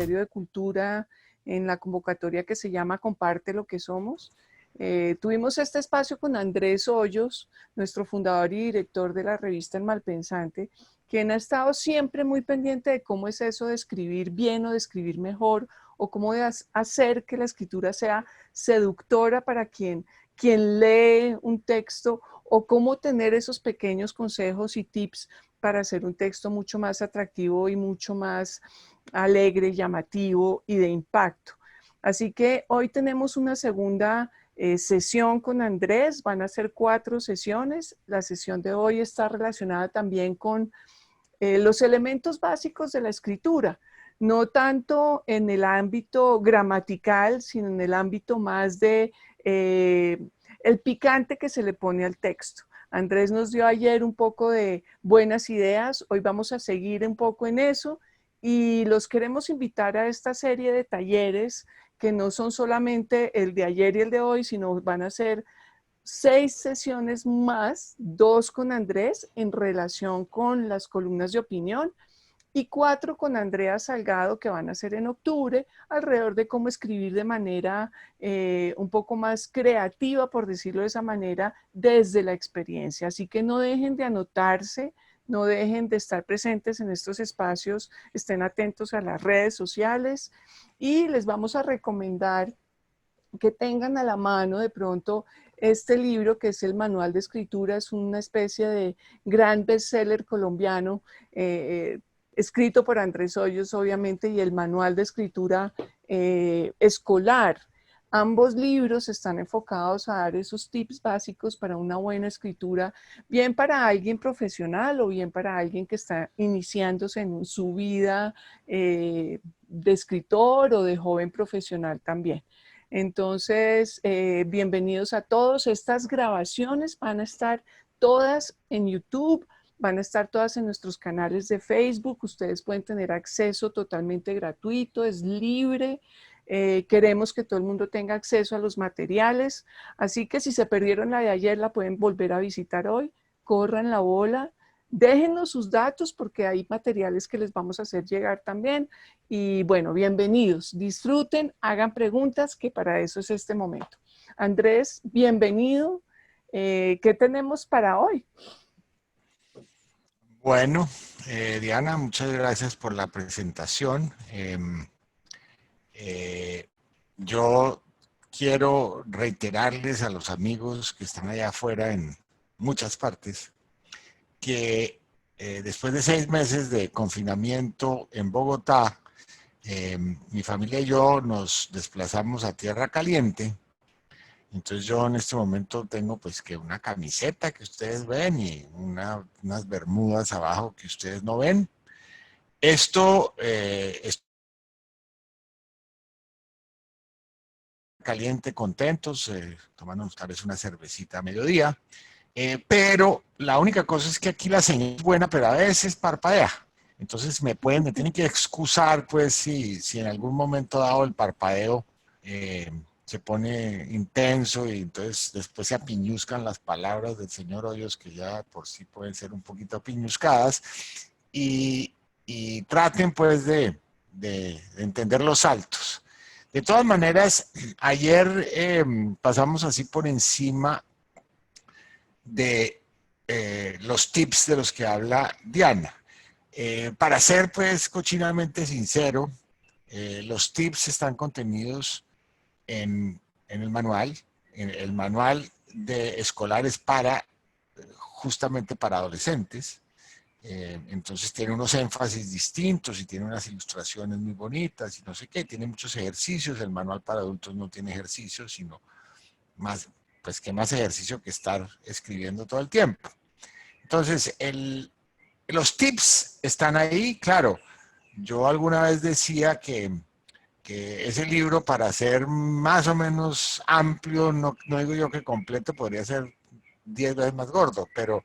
Ministerio de Cultura en la convocatoria que se llama Comparte lo que somos. Tuvimos este espacio con Andrés Hoyos, nuestro fundador y director de la revista El Malpensante, quien ha estado siempre muy pendiente de cómo es eso de escribir bien o de escribir mejor, o cómo de hacer que la escritura sea seductora para quien lee un texto, o cómo tener esos pequeños consejos y tips para hacer un texto mucho más atractivo y mucho más alegre, llamativo y de impacto. Así que hoy tenemos una segunda sesión con Andrés, van a ser 4 sesiones. La sesión de hoy está relacionada también con los elementos básicos de la escritura, no tanto en el ámbito gramatical, sino en el ámbito más de el picante que se le pone al texto. Andrés nos dio ayer un poco de buenas ideas, hoy vamos a seguir un poco en eso y los queremos invitar a esta serie de talleres que no son solamente el de ayer y el de hoy, sino van a ser 6 sesiones más, 2 con Andrés en relación con las columnas de opinión y 4 con Andrea Salgado que van a ser en octubre alrededor de cómo escribir de manera un poco más creativa, por decirlo de esa manera, desde la experiencia. Así que no dejen de anotarse, no dejen de estar presentes en estos espacios, estén atentos a las redes sociales y les vamos a recomendar que tengan a la mano de pronto este libro que es el Manual de Escritura, es una especie de gran bestseller colombiano, escrito por Andrés Hoyos obviamente, y el Manual de Escritura escolar. Ambos libros están enfocados a dar esos tips básicos para una buena escritura, bien para alguien profesional o bien para alguien que está iniciándose en su vida de escritor o de joven profesional también. Entonces, bienvenidos a todos. Estas grabaciones van a estar todas en YouTube, van a estar todas en nuestros canales de Facebook. Ustedes pueden tener acceso totalmente gratuito, es libre. Queremos que todo el mundo tenga acceso a los materiales. Así que si se perdieron la de ayer, la pueden volver a visitar hoy. Corran la bola. Déjenos sus datos porque hay materiales que les vamos a hacer llegar también. Y bueno, bienvenidos, disfruten, hagan preguntas, que para eso es este momento. Andrés, bienvenido. ¿Qué tenemos para hoy? Bueno, Diana, muchas gracias por la presentación. Yo quiero reiterarles a los amigos que están allá afuera en muchas partes que después de 6 meses de confinamiento en Bogotá, mi familia y yo nos desplazamos a Tierra Caliente. Entonces yo en este momento tengo pues que una camiseta que ustedes ven y unas bermudas abajo que ustedes no ven. Esto es caliente, contentos, tomando tal vez una cervecita a mediodía. Pero la única cosa es que aquí la señal es buena, pero a veces parpadea. Entonces me tienen que excusar, pues, si en algún momento dado el parpadeo se pone intenso y entonces después se apiñuzcan las palabras del señor Hoyos, que ya por sí pueden ser un poquito apiñuzcadas, y traten, pues, de entender los saltos. De todas maneras, ayer pasamos así por encima de los tips de los que habla Diana. Para ser pues cochinamente sincero, los tips están contenidos en el manual de escolares para justamente para adolescentes. Entonces tiene unos énfasis distintos y tiene unas ilustraciones muy bonitas y no sé qué, tiene muchos ejercicios. El manual para adultos no tiene ejercicios, sino más, pues qué más ejercicio que estar escribiendo todo el tiempo. Entonces, los tips están ahí, claro. Yo alguna vez decía que ese libro, para ser más o menos amplio, no digo yo que completo, podría ser 10 veces más gordo, pero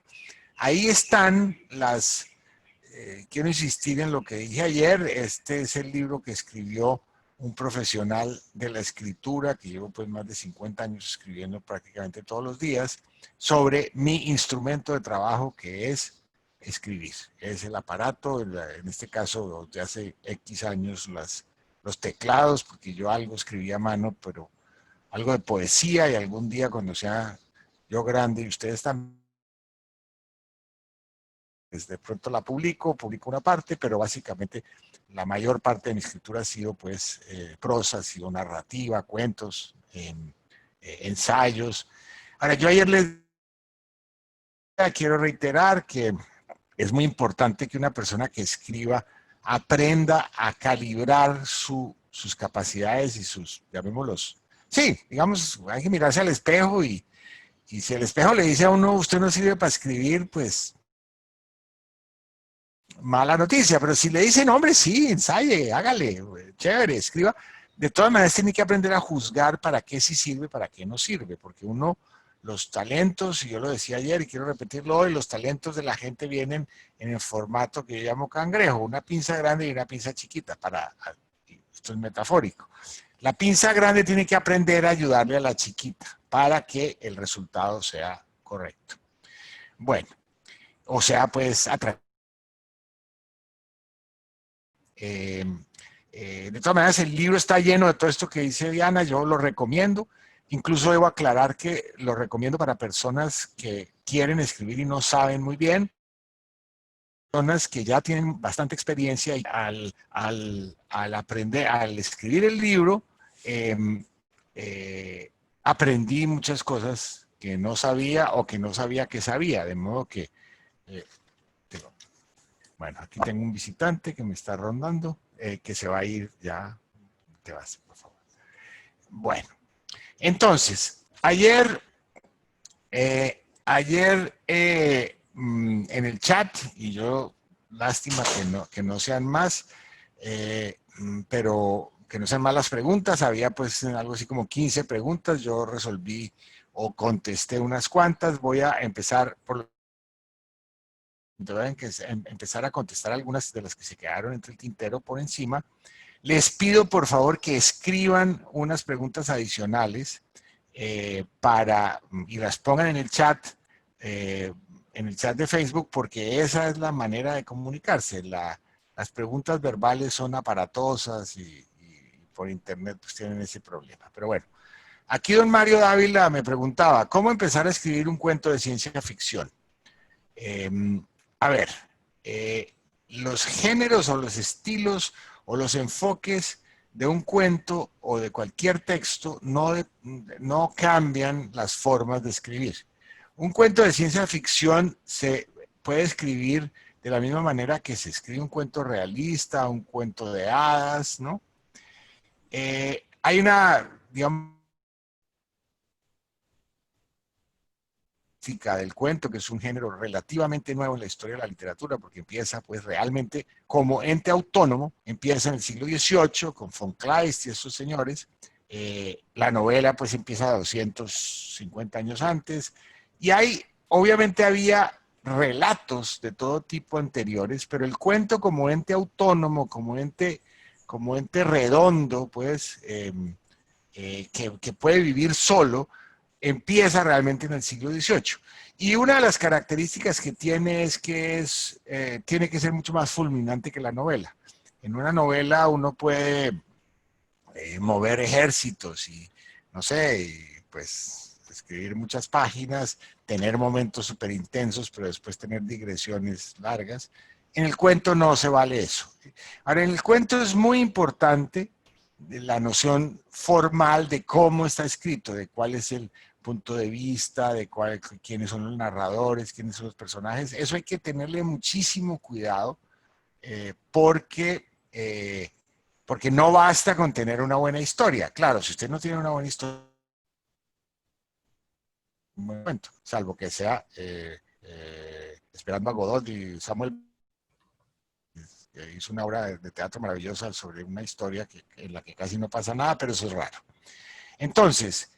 ahí están quiero insistir en lo que dije ayer. Este es el libro que escribió un profesional de la escritura, que llevo pues más de 50 años escribiendo prácticamente todos los días, sobre mi instrumento de trabajo, que es escribir. Es el aparato, en este caso, de hace X años, los teclados, porque yo algo escribía a mano, pero algo de poesía, y algún día cuando sea yo grande y ustedes también, pues de pronto la publico una parte, pero básicamente la mayor parte de mi escritura ha sido pues prosa, ha sido narrativa, cuentos, ensayos. Ahora, yo ayer les quiero reiterar que es muy importante que una persona que escriba aprenda a calibrar sus capacidades y sus, llamémoslos, sí, digamos, hay que mirarse al espejo y si el espejo le dice a uno, usted no sirve para escribir, pues mala noticia, pero si le dicen, hombre, sí, ensaye, hágale, chévere, escriba, de todas maneras tiene que aprender a juzgar para qué sí sirve, para qué no sirve, porque uno, los talentos, y yo lo decía ayer y quiero repetirlo hoy, los talentos de la gente vienen en el formato que yo llamo cangrejo, una pinza grande y una pinza chiquita, esto es metafórico. La pinza grande tiene que aprender a ayudarle a la chiquita para que el resultado sea correcto. Bueno, o sea, pues atractivo. De todas maneras, el libro está lleno de todo esto que dice Diana, yo lo recomiendo. Incluso debo aclarar que lo recomiendo para personas que quieren escribir y no saben muy bien, personas que ya tienen bastante experiencia y al aprender, al escribir el libro, aprendí muchas cosas que no sabía o que no sabía que sabía, de modo que, eh, bueno, aquí tengo un visitante que me está rondando, que se va a ir ya. Te vas, por favor. Bueno, entonces, en el chat, y yo, lástima que no sean más, pero que no sean más las preguntas, había pues algo así como 15 preguntas, yo resolví o contesté unas cuantas, voy a empezar por empezar a contestar algunas de las que se quedaron entre el tintero por encima. Les pido por favor que escriban unas preguntas adicionales y las pongan en el chat de Facebook, porque esa es la manera de comunicarse. Las preguntas verbales son aparatosas y por internet pues tienen ese problema. Pero bueno, aquí don Mario Dávila me preguntaba, ¿cómo empezar a escribir un cuento de ciencia ficción? Eh, a ver, los géneros o los estilos o los enfoques de un cuento o de cualquier texto no cambian las formas de escribir. Un cuento de ciencia ficción se puede escribir de la misma manera que se escribe un cuento realista, un cuento de hadas, ¿no? Hay una, digamos, del cuento, que es un género relativamente nuevo en la historia de la literatura, porque empieza pues realmente como ente autónomo, empieza en el siglo XVIII con von Kleist y esos señores. La novela pues empieza 250 años antes, y obviamente había relatos de todo tipo anteriores, pero el cuento como ente autónomo, como ente redondo, pues, que puede vivir solo, empieza realmente en el siglo XVIII. Y una de las características que tiene es que tiene que ser mucho más fulminante que la novela. En una novela uno puede mover ejércitos y, no sé, y pues escribir muchas páginas, tener momentos súper intensos, pero después tener digresiones largas. En el cuento no se vale eso. Ahora, en el cuento es muy importante la noción formal de cómo está escrito, de cuál es el punto de vista, quiénes son los narradores, quiénes son los personajes. Eso hay que tenerle muchísimo cuidado porque no basta con tener una buena historia. Claro, si usted no tiene una buena historia, un buen cuento, salvo que sea Esperando a Godot y Samuel hizo una obra de teatro maravillosa sobre una historia en la que casi no pasa nada, pero eso es raro. Entonces,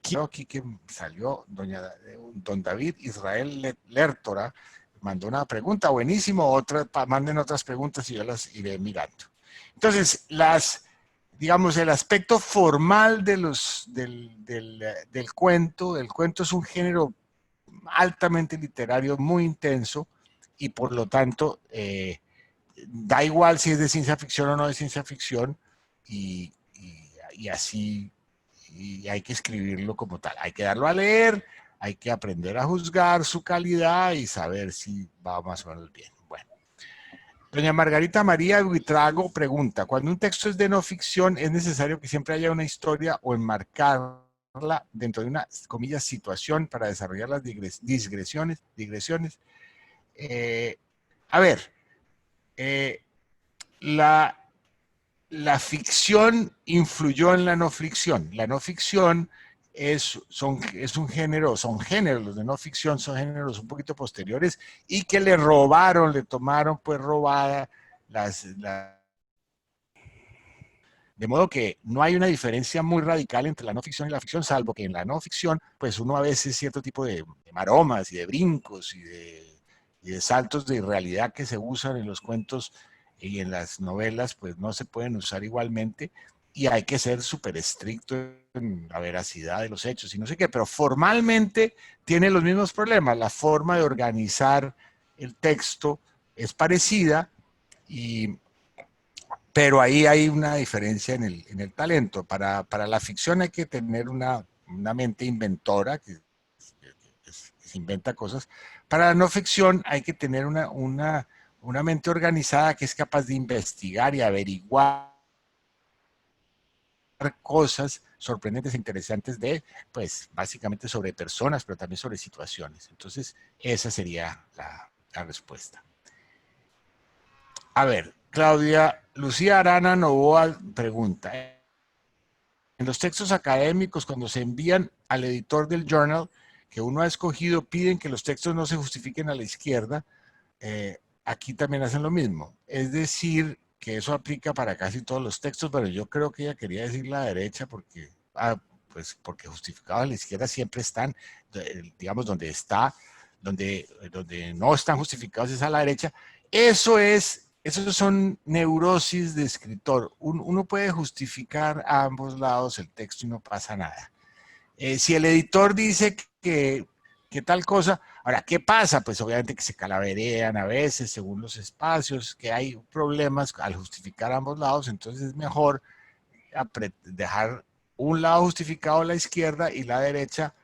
quiero aquí que salió don David Israel Lertora, mandó una pregunta, buenísimo, manden otras preguntas y yo las iré mirando. Entonces, digamos, el aspecto formal del cuento, el cuento es un género altamente literario, muy intenso, y por lo tanto da igual si es de ciencia ficción o no de ciencia ficción, y así, y hay que escribirlo como tal. Hay que darlo a leer, hay que aprender a juzgar su calidad y saber si va más o menos bien. Bueno. Doña Margarita María Buitrago pregunta, cuando un texto es de no ficción, ¿es necesario que siempre haya una historia o enmarcarla dentro de una, comillas, situación para desarrollar las digresiones? Eh, a ver, eh, la, la ficción influyó en la no ficción. La no ficción es un género, son géneros, los de no ficción son géneros un poquito posteriores y que le robaron, le tomaron pues robada de modo que no hay una diferencia muy radical entre la no ficción y la ficción, salvo que en la no ficción, pues uno a veces cierto tipo de maromas y de brincos y de saltos de realidad que se usan en los cuentos y en las novelas, pues no se pueden usar igualmente y hay que ser súper estricto en la veracidad de los hechos y no sé qué, pero formalmente tiene los mismos problemas. La forma de organizar el texto es parecida y pero ahí hay una diferencia en el talento. Para la ficción hay que tener una mente inventora que se inventa cosas. Para la no ficción hay que tener una mente organizada que es capaz de investigar y averiguar cosas sorprendentes e interesantes de, pues, básicamente sobre personas, pero también sobre situaciones. Entonces, esa sería la respuesta. A ver, Claudia Lucía Arana Novoa pregunta, en los textos académicos, cuando se envían al editor del journal que uno ha escogido, piden que los textos no se justifiquen a la izquierda. Aquí también hacen lo mismo. Es decir, que eso aplica para casi todos los textos, pero yo creo que ella quería decir la derecha porque, pues porque justificados a la izquierda siempre están, digamos, donde no están justificados es a la derecha. Esos son neurosis de escritor. Uno puede justificar a ambos lados el texto y no pasa nada. Si el editor dice que tal cosa, ahora, ¿qué pasa? Pues obviamente que se calaverean a veces según los espacios, que hay problemas al justificar ambos lados, entonces es mejor dejar un lado justificado a la izquierda y la derecha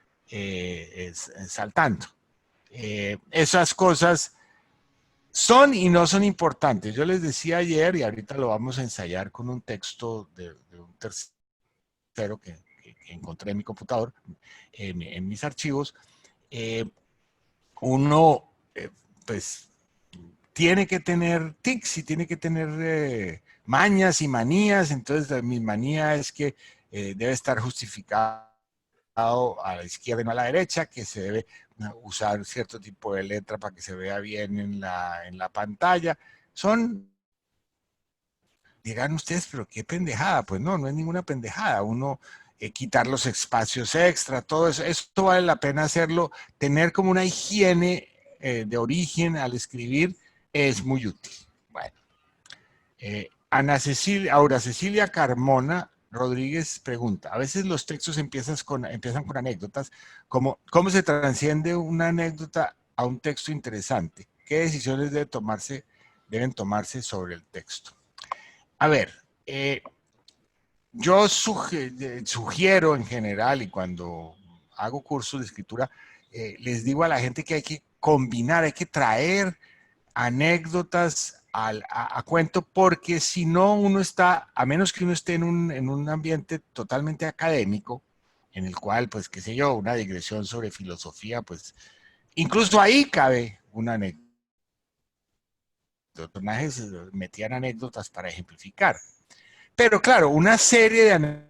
saltando. Esas cosas son y no son importantes. Yo les decía ayer, y ahorita lo vamos a ensayar con un texto de un tercero que encontré en mi computador, en mis archivos. Uno, pues, tiene que tener tics y tiene que tener mañas y manías. Entonces, mi manía es que debe estar justificado a la izquierda y no a la derecha, que se debe usar cierto tipo de letra para que se vea bien en la pantalla. Dirán ustedes, pero qué pendejada. Pues no, no es ninguna pendejada. Uno quitar los espacios extra, todo eso, esto vale la pena hacerlo. Tener como una higiene de origen al escribir es muy útil. Bueno, Aura Cecilia Carmona Rodríguez pregunta, a veces los textos empiezan con anécdotas, ¿cómo se transciende una anécdota a un texto interesante? ¿Qué decisiones deben tomarse sobre el texto? A ver, yo sugiero en general y cuando hago cursos de escritura, les digo a la gente que hay que combinar, hay que traer anécdotas a cuento, porque si no uno está, a menos que uno esté en un ambiente totalmente académico, en el cual, pues, qué sé yo, una digresión sobre filosofía, pues, incluso ahí cabe una anécdota. Los personajes metían anécdotas para ejemplificar. Pero claro, una serie de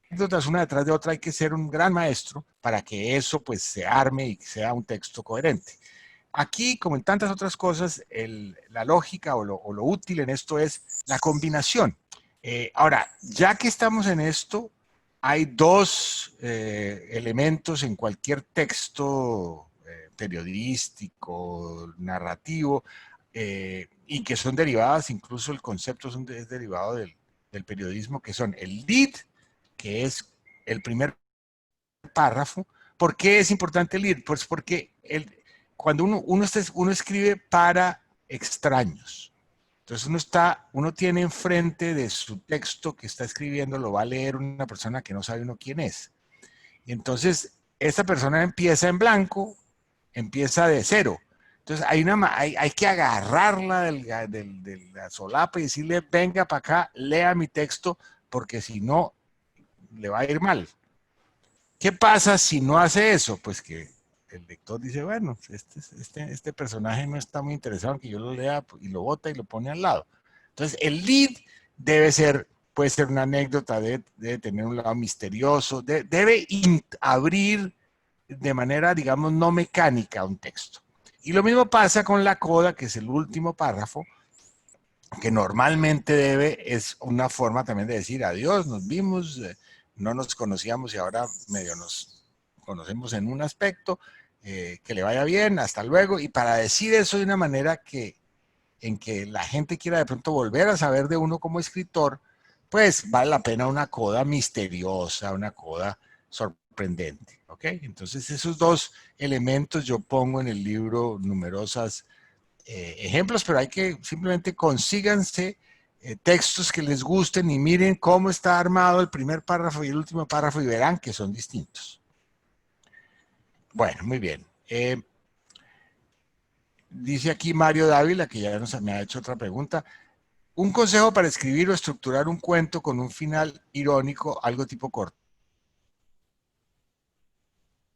anécdotas una detrás de otra, hay que ser un gran maestro para que eso pues se arme y sea un texto coherente. Aquí, como en tantas otras cosas, la lógica o lo útil en esto es la combinación. Ahora, ya que estamos en esto, hay dos elementos en cualquier texto periodístico, narrativo, y que son derivadas, incluso el concepto es derivado del periodismo, que son el lead, que es el primer párrafo. ¿Por qué es importante el lead? Pues porque cuando uno escribe para extraños, Entonces uno tiene enfrente de su texto que está escribiendo, lo va a leer una persona que no sabe uno quién es. Y entonces esta persona empieza en blanco, empieza de cero. Entonces hay que agarrarla de la solapa y decirle, venga para acá, lea mi texto, porque si no, le va a ir mal. ¿Qué pasa si no hace eso? Pues que el lector dice, bueno, este personaje no está muy interesado en que yo lo lea y lo bota y lo pone al lado. Entonces, el lead puede ser una anécdota, debe tener un lado misterioso, debe abrir de manera, digamos, no mecánica un texto. Y lo mismo pasa con la coda, que es el último párrafo, que normalmente es una forma también de decir adiós, nos vimos, no nos conocíamos y ahora medio nos conocemos en un aspecto, que le vaya bien, hasta luego, y para decir eso de una manera en que la gente quiera de pronto volver a saber de uno como escritor, pues vale la pena una coda misteriosa, una coda sorprendente, ¿ok? Entonces esos dos elementos yo pongo en el libro numerosas ejemplos, pero hay que simplemente consíganse textos que les gusten y miren cómo está armado el primer párrafo y el último párrafo y verán que son distintos. Bueno, muy bien. Dice aquí Mario Dávila, que ya me ha hecho otra pregunta. Un consejo para escribir o estructurar un cuento con un final irónico, algo tipo corto.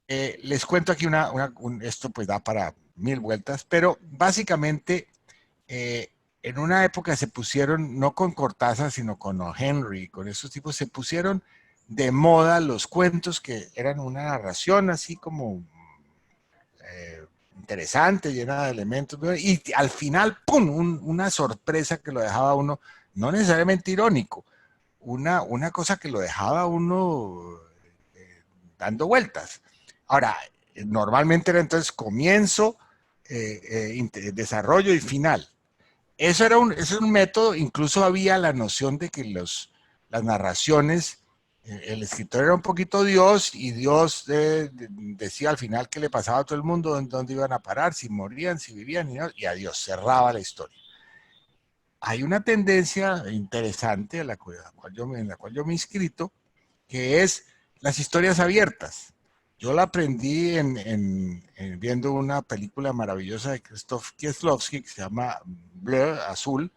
Les cuento aquí esto pues da para 1000 vueltas, pero básicamente en una época se pusieron, no con Cortázar, sino con O. Henry, con esos tipos, se pusieron de moda los cuentos que eran una narración así como interesante, llena de elementos, y al final, ¡pum!, una sorpresa que lo dejaba uno, no necesariamente irónico, una cosa que lo dejaba uno dando vueltas. Ahora, normalmente era entonces comienzo, desarrollo y final. Eso era un método, incluso había la noción de que las narraciones, el escritor era un poquito Dios y Dios decía al final qué le pasaba a todo el mundo, dónde iban a parar, si morían, si vivían y adiós, cerraba la historia. Hay una tendencia interesante en la cual yo me he inscrito, que es las historias abiertas. Yo la aprendí viendo una película maravillosa de Krzysztof Kieslowski que se llama Bleu, Azul,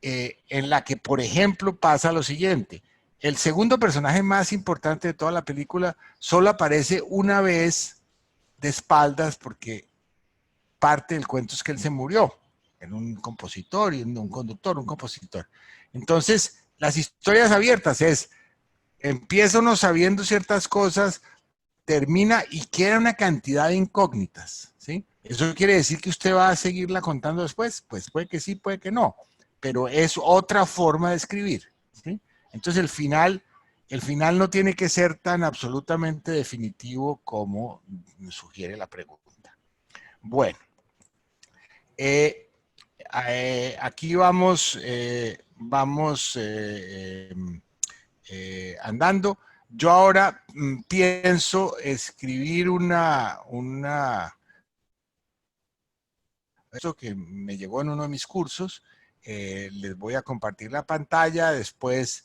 en la que, por ejemplo, pasa lo siguiente. El segundo personaje más importante de toda la película solo aparece una vez de espaldas porque parte del cuento es que él se murió. En un compositor y en un conductor, un compositor. Entonces, las historias abiertas empieza uno sabiendo ciertas cosas, termina y queda una cantidad de incógnitas, ¿sí? ¿Eso quiere decir que usted va a seguirla contando después? Pues puede que sí, puede que no, pero es otra forma de escribir, ¿sí? Entonces el final no tiene que ser tan absolutamente definitivo como sugiere la pregunta. Bueno, aquí vamos andando. Yo ahora pienso escribir eso que me llegó en uno de mis cursos, les voy a compartir la pantalla, después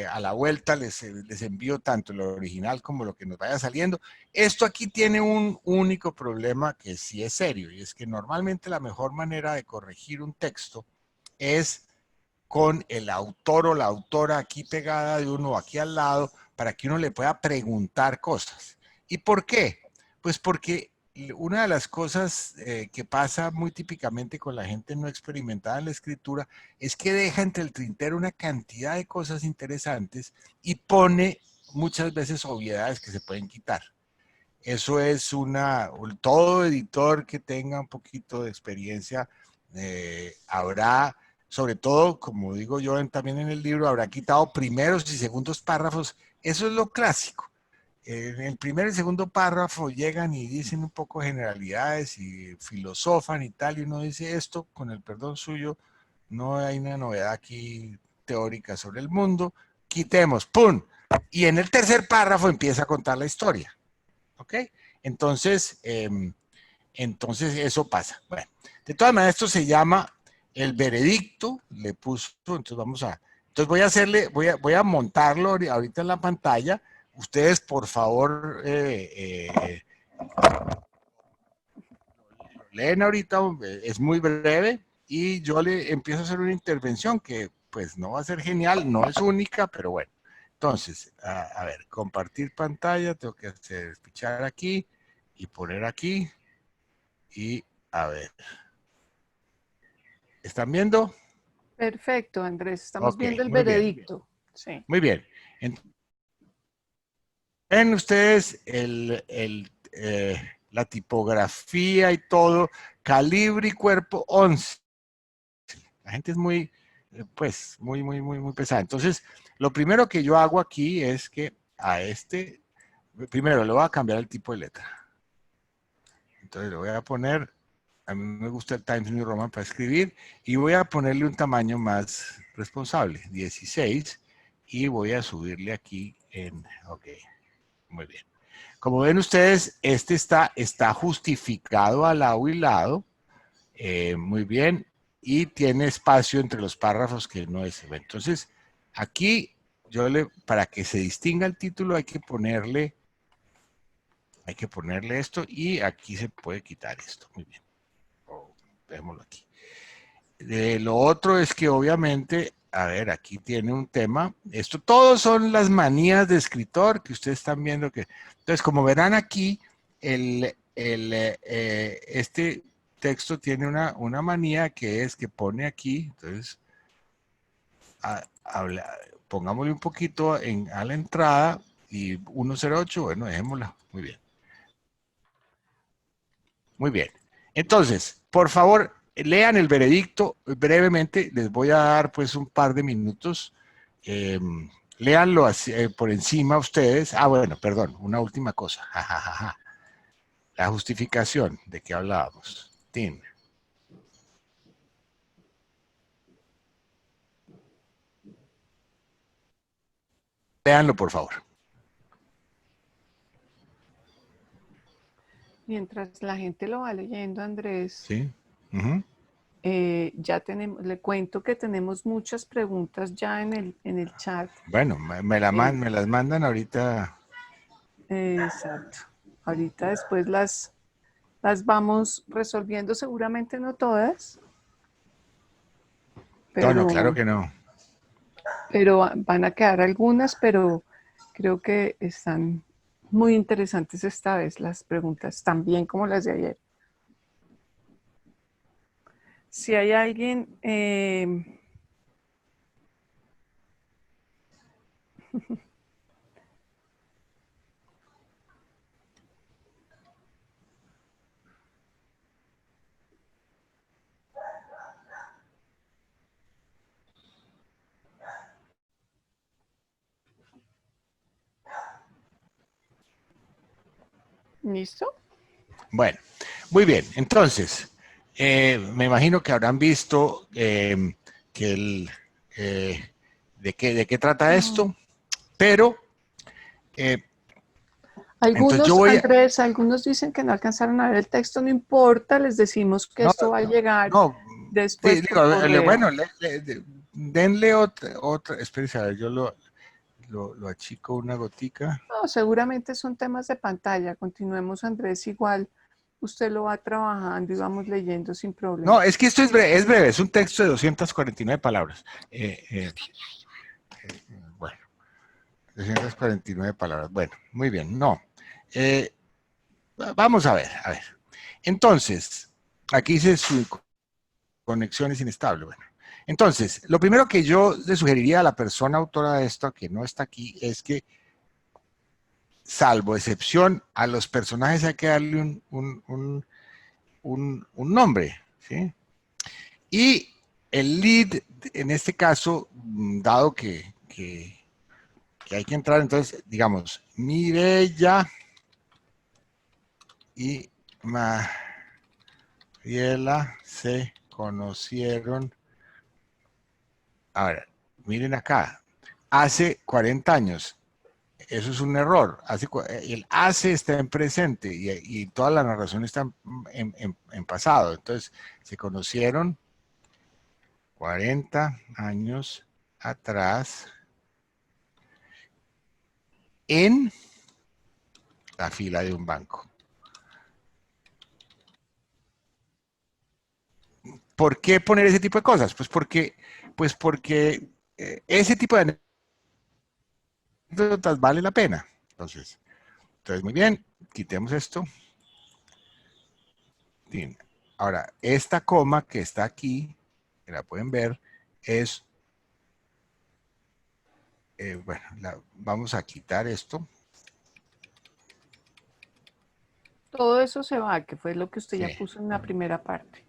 a la vuelta les envío tanto lo original como lo que nos vaya saliendo. Esto aquí tiene un único problema que sí es serio, y es que normalmente la mejor manera de corregir un texto es con el autor o la autora aquí pegada de uno, aquí al lado, para que uno le pueda preguntar cosas. ¿Y por qué? Pues porque una de las cosas que pasa muy típicamente con la gente no experimentada en la escritura es que deja entre el tintero una cantidad de cosas interesantes y pone muchas veces obviedades que se pueden quitar. Eso es todo editor que tenga un poquito de experiencia habrá, sobre todo, como digo yo también en el libro, habrá quitado primeros y segundos párrafos. Eso es lo clásico. En el primer y segundo párrafo llegan y dicen un poco generalidades y filosofan y tal, y uno dice esto, con el perdón suyo, no hay una novedad aquí teórica sobre el mundo, quitemos, ¡pum! Y en el tercer párrafo empieza a contar la historia. ¿Ok? Entonces, entonces eso pasa. Bueno, de todas maneras, esto se llama el veredicto, le puso, entonces entonces voy a hacerle, voy a montarlo ahorita en la pantalla. Ustedes, por favor, lo leen ahorita, es muy breve, y yo le empiezo a hacer una intervención que pues no va a ser genial, no es única, pero bueno. Entonces, a ver, compartir pantalla, tengo que hacer, fichar aquí y poner aquí, y a ver. ¿Están viendo? Perfecto, Andrés. Estamos Ok, viendo el muy bien. veredicto. Sí. Muy bien. Ven ustedes la tipografía y todo, calibre y cuerpo 11. La gente es muy, pues, muy pesada. Entonces, lo primero que yo hago aquí es que primero le voy a cambiar el tipo de letra. Entonces le voy a poner, a mí me gusta el Times New Roman para escribir, y voy a ponerle un tamaño más responsable, 16, y voy a subirle aquí ok, muy bien. Como ven ustedes, este está justificado al lado y lado, muy bien, y tiene espacio entre los párrafos que no es. Entonces, aquí para que se distinga el título hay que ponerle esto, y aquí se puede quitar esto. Muy bien. Dejémoslo aquí. Lo otro es que obviamente, a ver, aquí tiene un tema. Esto, todos son las manías de escritor que ustedes están viendo que. Entonces, como verán aquí, este texto tiene una manía, que es que pone aquí, entonces, pongámosle un poquito a la entrada, y 108, bueno, dejémosla. Muy bien. Muy bien. Entonces, por favor, lean el veredicto brevemente. Les voy a dar pues un par de minutos. Léanlo por encima ustedes. Bueno, perdón, una última cosa. Ja, ja, ja, ja. La justificación de que hablábamos. Tin. Léanlo, por favor. Mientras la gente lo va leyendo, Andrés, Sí. Uh-huh. ya tenemos, le cuento que tenemos muchas preguntas ya en el chat. Bueno, me las mandan ahorita. Exacto. Ahorita después las vamos resolviendo, seguramente no todas, No, claro pero, que no. pero van a quedar algunas, pero creo que están muy interesantes esta vez las preguntas, también como las de ayer. Si hay alguien... ¿Listo? Bueno, muy bien. Entonces, me imagino que habrán visto que de qué trata esto, pero entonces yo Algunos, voy a... Andrés, algunos dicen que no alcanzaron a ver el texto, no importa, les decimos que No, esto va a llegar no, después por correo. bueno, denle otra, espérese, a ver, yo lo achico una gotica. No, seguramente son temas de pantalla. Continuemos, Andrés, igual usted lo va trabajando y vamos leyendo sin problema. No, es que esto es breve, es un texto de 249 palabras. Bueno, 249 palabras. Bueno, muy bien, no. Eh, Vamos a ver, a ver. Entonces, aquí dice su conexión es inestable. Bueno, entonces, lo primero que yo le sugeriría a la persona autora de esto, que no está aquí, es que, salvo excepción, a los personajes hay que darle un nombre, ¿sí? Y el lead, en este caso, dado que hay que entrar, entonces, digamos, Mireya y Mariela se conocieron. Ahora, miren acá, hace 40 años. Eso es un error. El hace está en presente, y toda la narración está en pasado. Entonces, se conocieron 40 años atrás en la fila de un banco. ¿Por qué poner ese tipo de cosas? Pues porque ese tipo de anécdotas vale la pena. Entonces, muy bien, quitemos esto. Bien. Ahora, esta coma que está aquí, que la pueden ver, es, bueno, vamos a quitar esto. Todo eso se va, que fue lo que usted ya Sí. puso en la primera parte.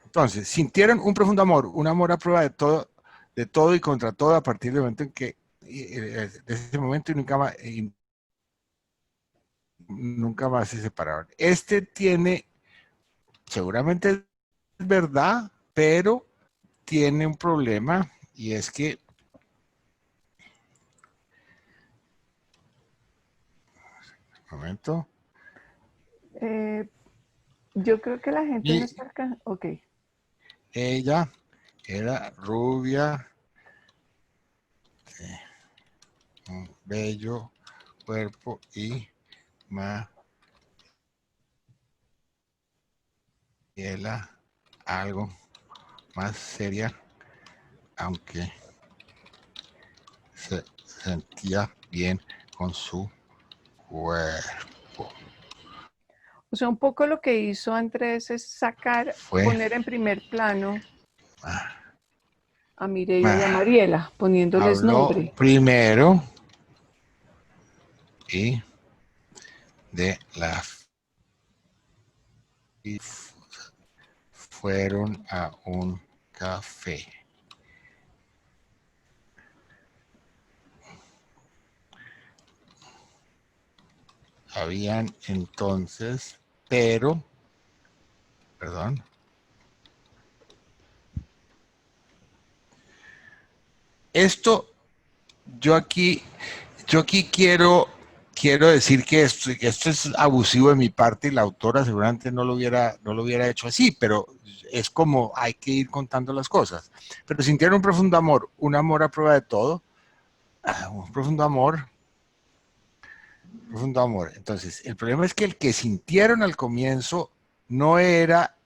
Entonces, sintieron un profundo amor, un amor a prueba de todo y contra todo a partir del momento en que, de ese momento y nunca más se separaron. Este tiene, seguramente es verdad, pero tiene un problema y es que, un momento. Yo creo que la gente no Y está acá. Ok. ella era rubia, un bello cuerpo y Mariela algo más seria, aunque se sentía bien con su cuerpo. O sea, un poco lo que hizo Andrés es Fue poner en primer plano a Mireia y a ah, Mariela, poniéndoles habló nombre. primero y de la y fueron a un café. Habían entonces, perdón, esto, yo aquí, quiero decir que esto es abusivo de mi parte y la autora seguramente no lo hubiera hecho así, pero es como hay que ir contando las cosas. Pero sintieron un profundo amor, un amor a prueba de todo, un profundo amor, profundo amor. Entonces, el problema es que el que sintieron al comienzo no era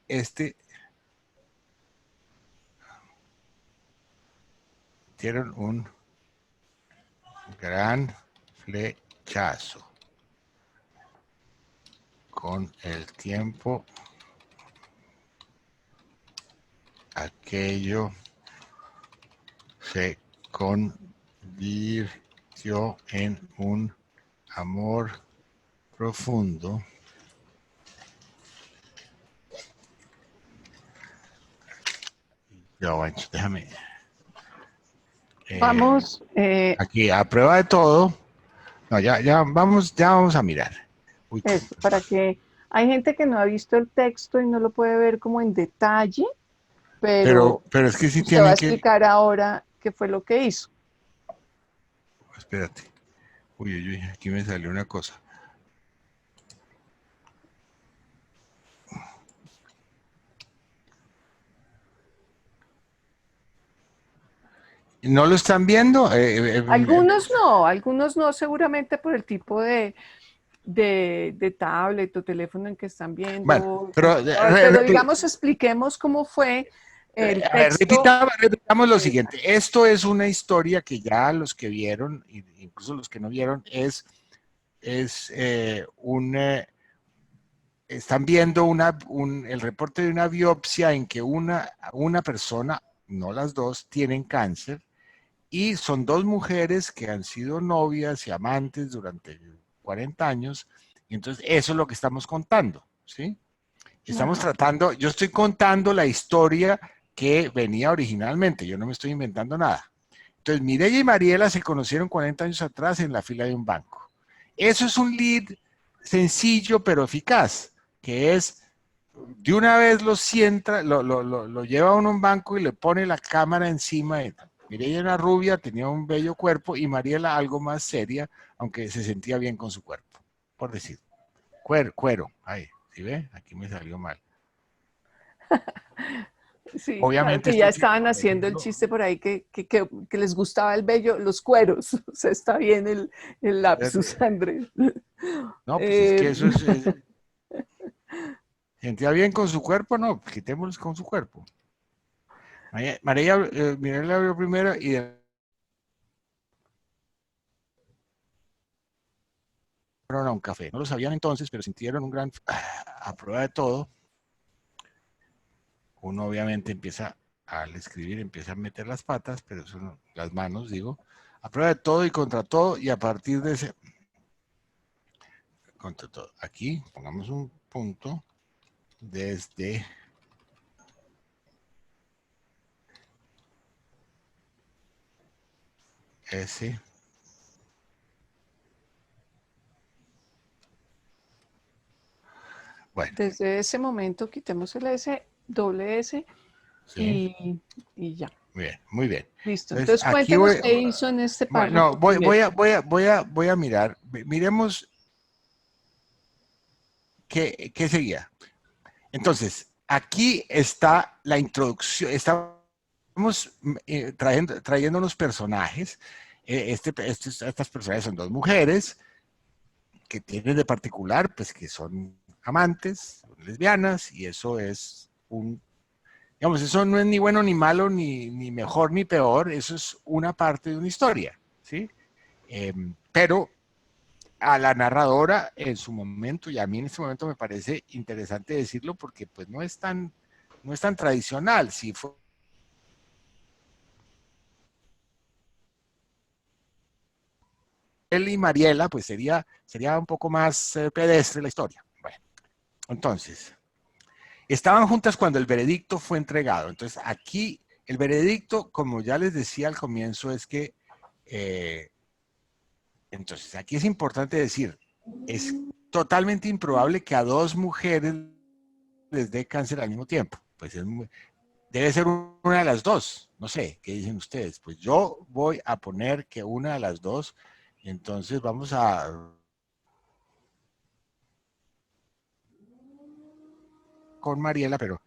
sintieron un gran flechazo. Con el tiempo, aquello se convirtió en un amor profundo. Ya, bueno, déjame. Vamos, Aquí, a prueba de todo. No, ya vamos a mirar. Uy, esto, para que hay gente que no ha visto el texto y no lo puede ver como en detalle, pero pero es que sí usted va a tienen que. explicar ahora qué fue lo que hizo. Espérate. Uy, aquí me salió una cosa. ¿No lo están viendo? Algunos no, seguramente por el tipo de tablet o teléfono en que están Bueno, viendo, pero computador, pero digamos, expliquemos cómo fue el a ver, texto. repitamos lo siguiente. Esto es una historia que ya los que vieron, incluso los que no vieron, están viendo el reporte de una biopsia en que una persona, no las dos, tienen cáncer y son dos mujeres que han sido novias y amantes durante 40 años. Y entonces eso es lo que estamos contando, ¿sí? Estamos Ajá. tratando, yo estoy contando la historia que venía originalmente, yo no me estoy inventando nada. Entonces, Mireya y Mariela se conocieron 40 años atrás en la fila de un banco. Eso es un lead sencillo pero eficaz, que es de una vez lo sienta, lo lleva a un banco y le pone la cámara encima. Mireya era rubia, tenía un bello cuerpo y Mariela algo más seria, aunque se sentía bien con su cuerpo, por decir. Cuero, ahí, ¿sí ve? Aquí me salió mal. Sí, claro Obviamente que ya esto tiene, estaban por haciendo el ejemplo, chiste por ahí que les gustaba el vello, los cueros. O sea, está bien el lapsus, Andrés. no, pues es Eh, que eso ¿sentía bien con su cuerpo? No, quitémoslos con su cuerpo. María, Mirela la abrió primero y fueron a un café. No lo sabían entonces, pero sintieron un gran... A prueba de todo, uno obviamente empieza al escribir, empieza a meter las patas, pero eso no, las manos, digo, a prueba de todo y contra todo, y a partir de ese... Contra todo. Aquí pongamos un punto desde ese... Bueno, Desde ese momento quitemos el S, doble S sí, y ya. muy bien, muy bien. Listo. Entonces, Entonces aquí cuéntanos voy, qué hizo en este no, párrafo primero. voy a mirar, miremos qué seguía. Entonces, aquí está la introducción, estamos trayendo unos personajes. Estas personajes son dos mujeres que tienen de particular, pues que son amantes, son lesbianas, y eso es digamos, eso no es ni bueno ni malo, ni mejor ni peor, eso es una parte de una historia, ¿sí? Pero a la narradora en su momento, y a mí en este momento me parece interesante decirlo porque pues no es tan tradicional. Si fue él y Mariela, pues sería un poco más pedestre la historia. Bueno, entonces, estaban juntas cuando el veredicto fue entregado. Entonces, aquí el veredicto, como ya les decía al comienzo, es que, entonces, aquí es importante decir, es totalmente improbable que a dos mujeres les dé cáncer al mismo tiempo. Pues debe ser una de las dos. No sé, ¿qué dicen ustedes? Pues yo voy a poner que una de las dos. Entonces vamos con Mariela, pero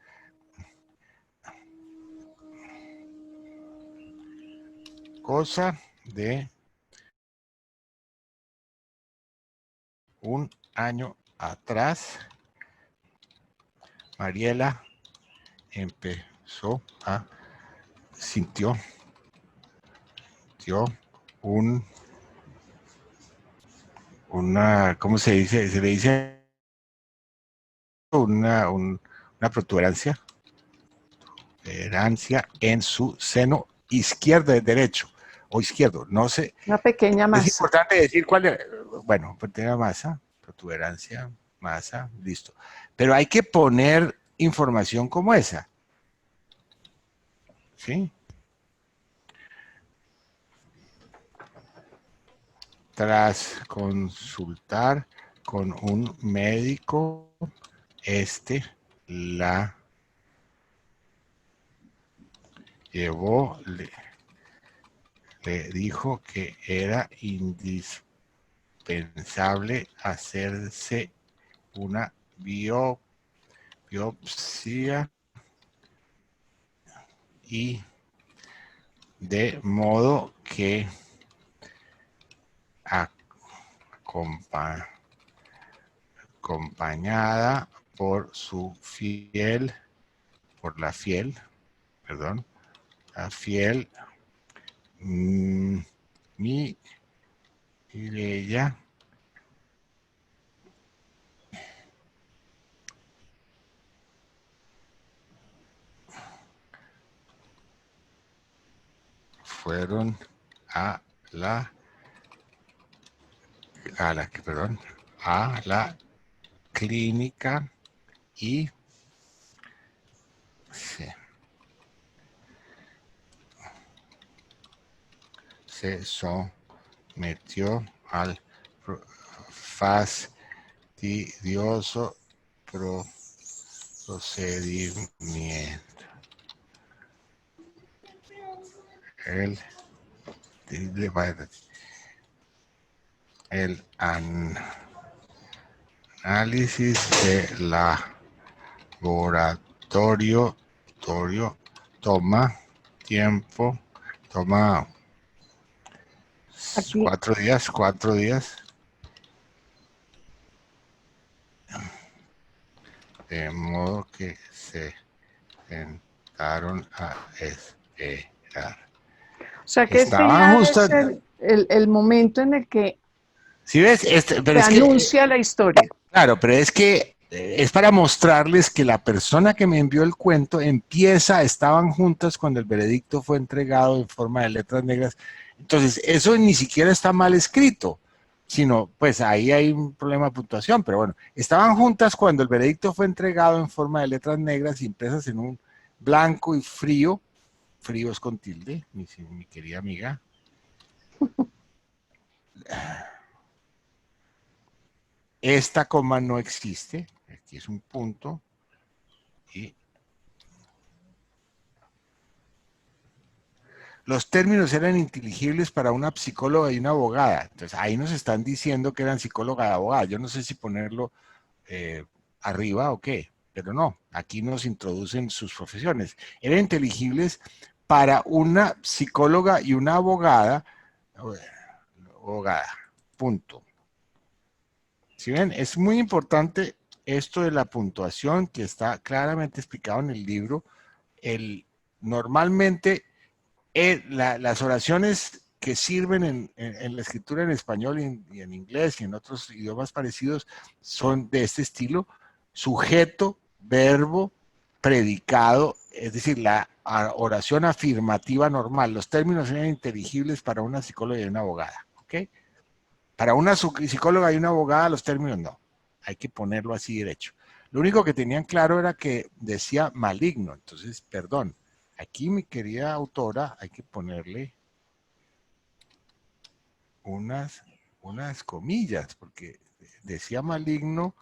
cosa de un año atrás, Mariela empezó sintió un, ¿cómo se dice? Se le dice una protuberancia en su seno izquierdo, derecho o izquierdo, no sé. Una pequeña Es masa. importante decir cuál es, bueno, tiene masa, protuberancia, masa, listo. Pero hay que poner información como esa, ¿sí? Tras consultar con un médico, la llevó, le dijo que era indispensable hacerse una biopsia y de modo que acompañada por la fiel mi y ella fueron a la perdón, a la clínica y se, se sometió al fastidioso procedimiento. El, el análisis de laboratorio Torio, toma tiempo, toma Aquí, 4 días, de modo que se sentaron a esperar. o sea que este Estaban ya justo, es el momento en el que ¿sí ves? Pero se es que, anuncia la historia. claro, pero es que es para mostrarles que la persona que me envió el cuento estaban juntas cuando el veredicto fue entregado en forma de letras negras. Entonces, eso ni siquiera está mal escrito, sino, pues ahí hay un problema de puntuación, pero bueno, estaban juntas cuando el veredicto fue entregado en forma de letras negras impresas en un blanco y frío, fríos con tilde, mi querida amiga. Esta coma no existe, aquí es un punto, y los términos eran inteligibles para una psicóloga y una abogada. Entonces ahí nos están diciendo que eran psicóloga y abogada. Yo no sé si ponerlo eh, arriba o qué, pero no, aquí nos introducen sus profesiones. Eran inteligibles para una psicóloga y una abogada, abogada, punto. Si ven, es muy importante esto de la puntuación que está claramente explicado en el libro. Normalmente las oraciones que sirven en la escritura en español y en inglés y en otros idiomas parecidos son de este estilo: sujeto, verbo, predicado, es decir, la oración afirmativa normal. Los términos eran inteligibles para una psicóloga y una abogada, ¿ok? Para una psicóloga y una abogada los términos no, hay que ponerlo así derecho. Lo único que tenían claro era que decía maligno, entonces, perdón, aquí mi querida autora hay que ponerle unas, unas comillas, porque decía maligno.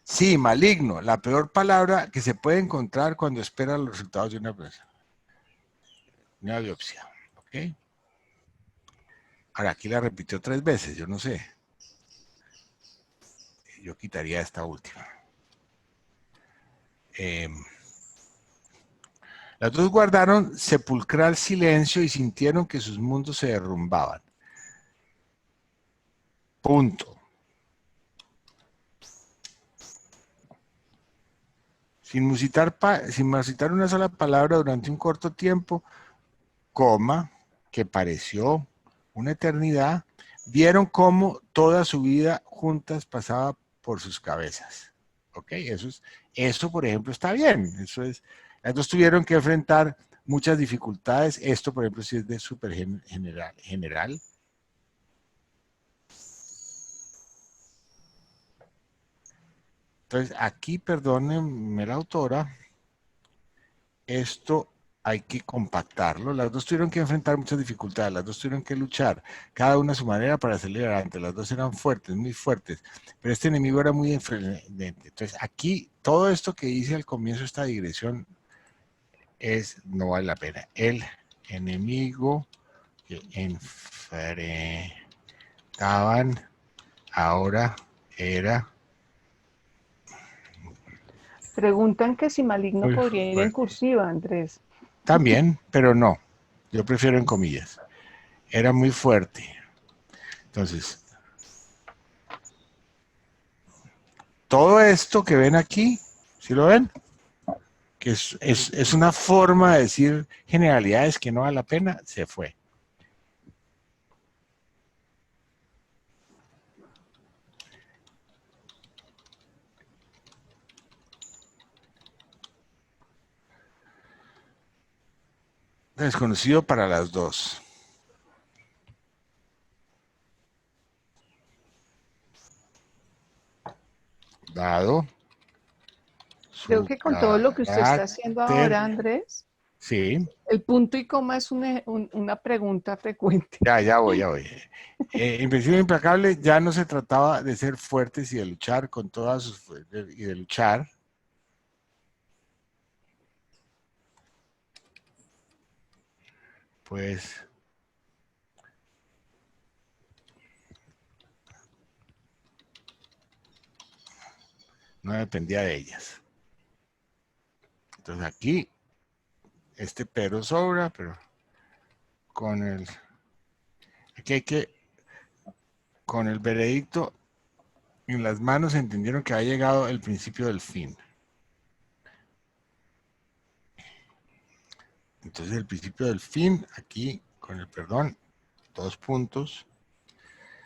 Sí, maligno, la peor palabra que se puede encontrar cuando espera los resultados de una biopsia, ¿ok? Ahora, aquí la repitió 3 veces, yo no sé, yo quitaría esta última. Las dos guardaron sepulcral silencio y sintieron que sus mundos se derrumbaban. Punto. Sin musitar una sola palabra durante un corto tiempo, coma, que pareció una eternidad, vieron cómo toda su vida juntas pasaba por sus cabezas. ¿Ok? Eso, por ejemplo, está bien. Las dos tuvieron que enfrentar muchas dificultades. Esto, por ejemplo, sí es de súper general. Entonces, aquí, perdónenme la autora, esto hay que compactarlo. Las dos tuvieron que enfrentar muchas dificultades, las dos tuvieron que luchar, cada una a su manera para salir adelante. Las dos eran fuertes, muy fuertes, pero este enemigo era muy enfrente. Entonces, aquí, todo esto que hice al comienzo de esta digresión no vale la pena. El enemigo que enfrentaban ahora era Preguntan que si maligno muy podría ir en fuerte. cursiva, Andrés. También, pero no. Yo prefiero en comillas. Era muy fuerte. Entonces, todo esto que ven aquí, ¿sí lo ven? Que es una forma de decir generalidades que no vale la pena, se fue. Desconocido para las dos. Dado Creo su que con todo lo que usted está haciendo carácter, ahora, Andrés, sí, el punto y coma es una pregunta frecuente. ya voy. Invencible e implacable ya no se trataba de ser fuertes y de luchar con todas sus y de luchar, pues no dependía de ellas. Entonces aquí, este pero sobra, pero con el, aquí hay que, con el veredicto en las manos entendieron que ha llegado el principio del fin. Entonces el principio del fin, aquí con el perdón, 2 puntos.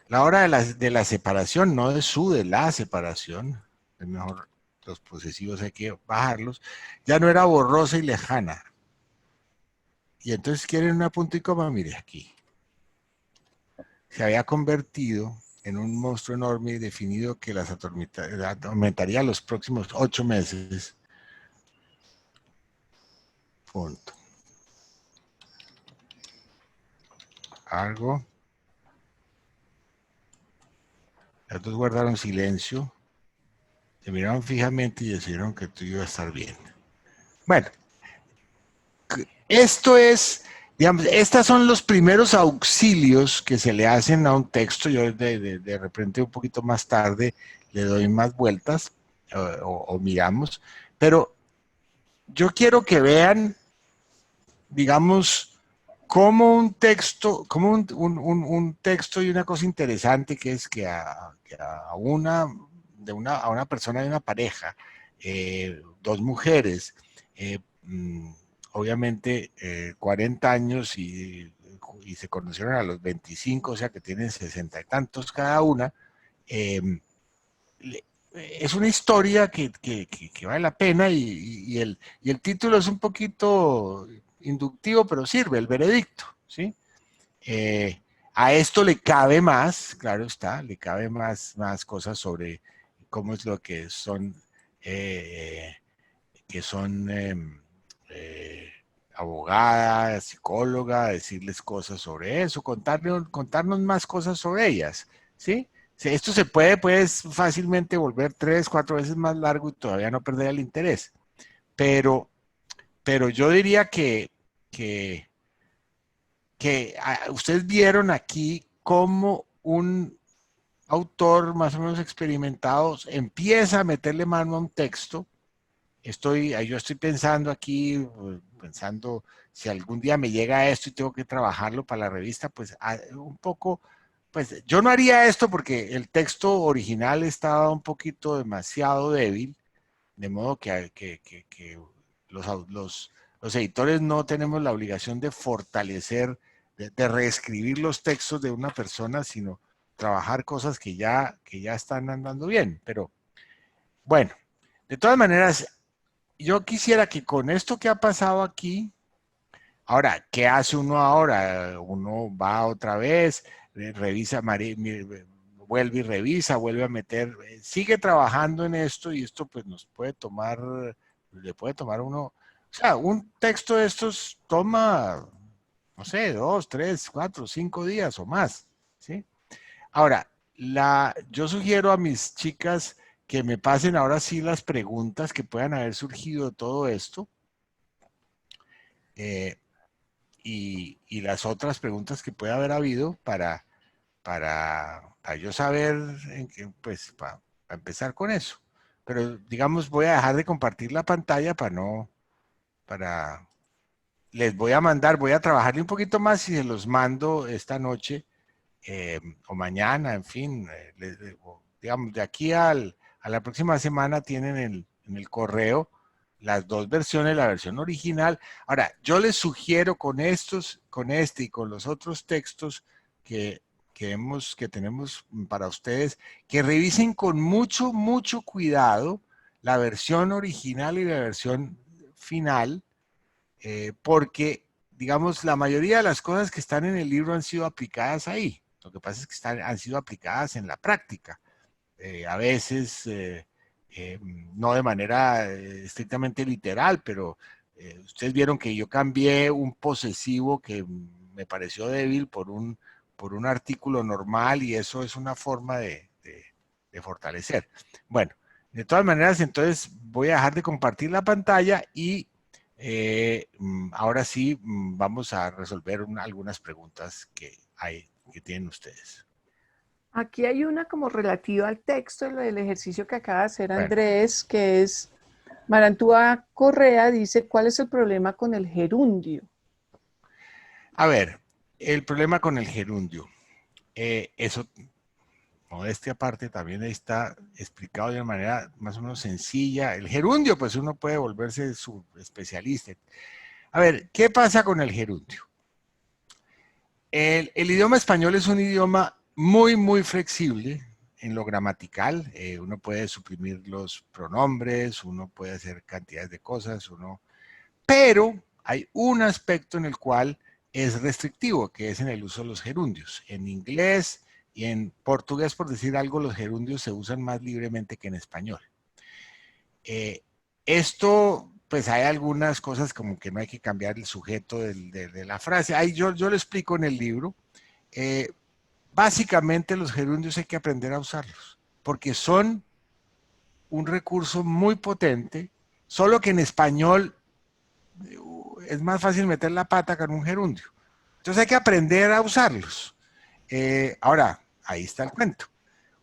La hora de la separación, no de su, de la separación, es mejor los posesivos hay que bajarlos, ya no era borrosa y lejana. Y entonces quieren una punto y coma, mire aquí. Se había convertido en un monstruo enorme y definido que las atormentaría los próximos 8 meses. Punto. Algo. Las dos guardaron silencio, se miraron fijamente y decidieron que todo iba a estar bien. Bueno, esto es, digamos, estos son los primeros auxilios que se le hacen a un texto. Yo de repente un poquito más tarde le doy más vueltas o miramos, pero yo quiero que vean, digamos, como un texto, como un texto y una cosa interesante que es que a una persona de una pareja, dos mujeres, eh, obviamente 40 años y se conocieron a los 25, o sea que tienen 60 y tantos cada una, eh, es una historia que vale la pena y el título es un poquito inductivo, pero sirve, el veredicto, ¿sí? Eh, a esto le cabe más, claro está, le cabe más cosas sobre cómo es lo que son eh, abogada, psicóloga, decirles cosas sobre eso, contarnos más cosas sobre ellas, ¿sí? Esto se puede pues, fácilmente volver 3, 4 veces más largo y todavía no perder el interés. Pero, pero yo diría que, ustedes vieron aquí cómo un autor más o menos experimentado empieza a meterle mano a un texto. Yo estoy pensando aquí, pensando si algún día me llega esto y tengo que trabajarlo para la revista, pues un poco, pues yo no haría esto porque el texto original estaba un poquito demasiado débil, de modo que los editores no tenemos la obligación de fortalecer, de reescribir los textos de una persona, sino trabajar cosas que ya están andando bien. Pero bueno, de todas maneras, yo quisiera que con esto que ha pasado aquí, ahora, ¿qué hace uno ahora? Uno va otra vez, revisa, vuelve y revisa, vuelve a meter, sigue trabajando en esto y esto pues nos puede tomar, le puede tomar uno, o sea, un texto de estos toma, no sé, 2, 3, 4, 5 días o más, ¿sí? Ahora, yo sugiero a mis chicas que me pasen ahora sí las preguntas que puedan haber surgido de todo esto eh, y las otras preguntas que pueda haber habido para yo saber, pues, para empezar con eso. Pero, digamos, voy a dejar de compartir la pantalla para, les voy a mandar, voy a trabajarle un poquito más y se los mando esta noche o mañana, en fin, digamos, de aquí a la próxima semana tienen en el correo las dos versiones, la versión original. Ahora, yo les sugiero con este y con los otros textos que tenemos para ustedes, que revisen con mucho cuidado la versión original y la versión final, porque, digamos, la mayoría de las cosas que están en el libro han sido aplicadas ahí. Lo que pasa es que han sido aplicadas en la práctica. A veces, no de manera estrictamente literal, pero ustedes vieron que yo cambié un posesivo que me pareció débil por un artículo normal y eso es una forma de fortalecer. Bueno, de todas maneras, entonces voy a dejar de compartir la pantalla y ahora sí vamos a resolver algunas preguntas que tienen ustedes. Aquí hay una como relativa al texto, lo del ejercicio que acaba de hacer Bueno, Andrés, que es Marantúa Correa dice, ¿cuál es el problema con el gerundio? a ver, el problema con el gerundio. Eso, modestia aparte, también está explicado de una manera más o menos sencilla. El gerundio, pues uno puede volverse su especialista. A ver, ¿qué pasa con el gerundio? El idioma español es un idioma muy, muy flexible en lo gramatical. Uno puede suprimir los pronombres, uno puede hacer cantidades de cosas, pero hay un aspecto en el cual es restrictivo, que es en el uso de los gerundios. En inglés y en portugués, por decir algo, los gerundios se usan más libremente que en español. Esto, pues hay algunas cosas como que no hay que cambiar el sujeto de la frase. Ahí yo lo explico en el libro. Eh, Básicamente los gerundios hay que aprender a usarlos, porque son un recurso muy potente, solo que en español es más fácil meter la pata con un gerundio. Entonces hay que aprender a usarlos. Ahora, ahí está el cuento.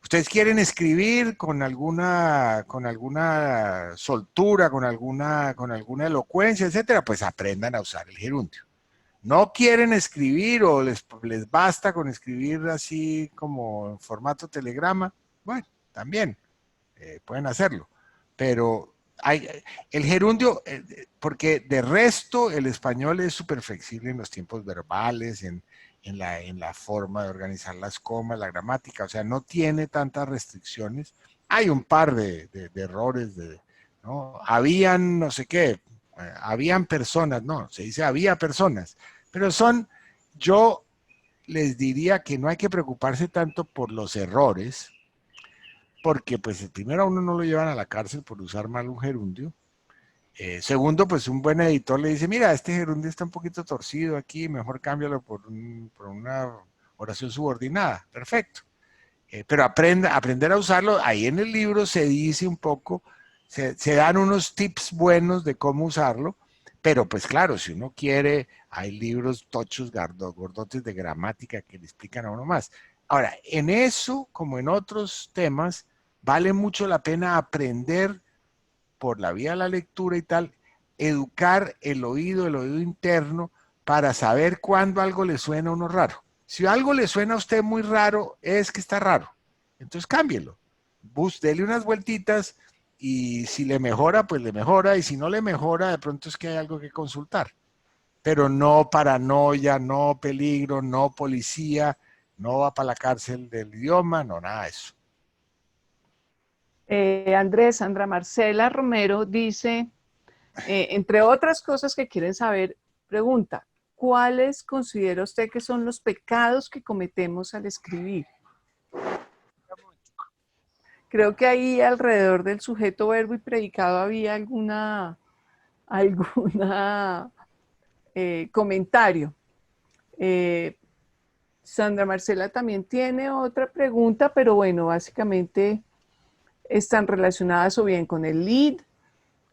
Ustedes quieren escribir con alguna soltura, con alguna elocuencia, etcétera, pues aprendan a usar el gerundio. No quieren escribir o les basta con escribir así como en formato telegrama, bueno, también pueden hacerlo. Pero hay, el gerundio, porque de resto el español es súper flexible en los tiempos verbales, en la forma de organizar las comas, la gramática, o sea, no tiene tantas restricciones. Hay un par de errores, ¿no? Habían no sé qué, habían personas, no, se dice había personas, pero yo les diría que no hay que preocuparse tanto por los errores, porque pues primero a uno no lo llevan a la cárcel por usar mal un gerundio. Segundo, pues un buen editor le dice, mira, este gerundio está un poquito torcido aquí, mejor cámbialo por una oración subordinada. Perfecto. Pero aprender a usarlo, ahí en el libro se dice un poco, se dan unos tips buenos de cómo usarlo, pero pues claro, si uno quiere, hay libros tochos, gordotes de gramática que le explican a uno más. Ahora, en eso, como en otros temas, vale mucho la pena aprender por la vía de la lectura y tal, educar el oído interno, para saber cuándo algo le suena a uno raro. Si algo le suena a usted muy raro, es que está raro. Entonces cámbielo. Dele unas vueltitas y si le mejora, pues le mejora. Y si no le mejora, de pronto es que hay algo que consultar. Pero no paranoia, no peligro, no policía, no va para la cárcel del idioma, no, nada de eso. Andrés, Sandra Marcela Romero dice, entre otras cosas que quieren saber, pregunta, ¿cuáles considera usted que son los pecados que cometemos al escribir? Creo que ahí alrededor del sujeto, verbo y predicado había alguna comentario. Sandra Marcela también tiene otra pregunta, pero bueno, básicamente están relacionadas o bien con el lead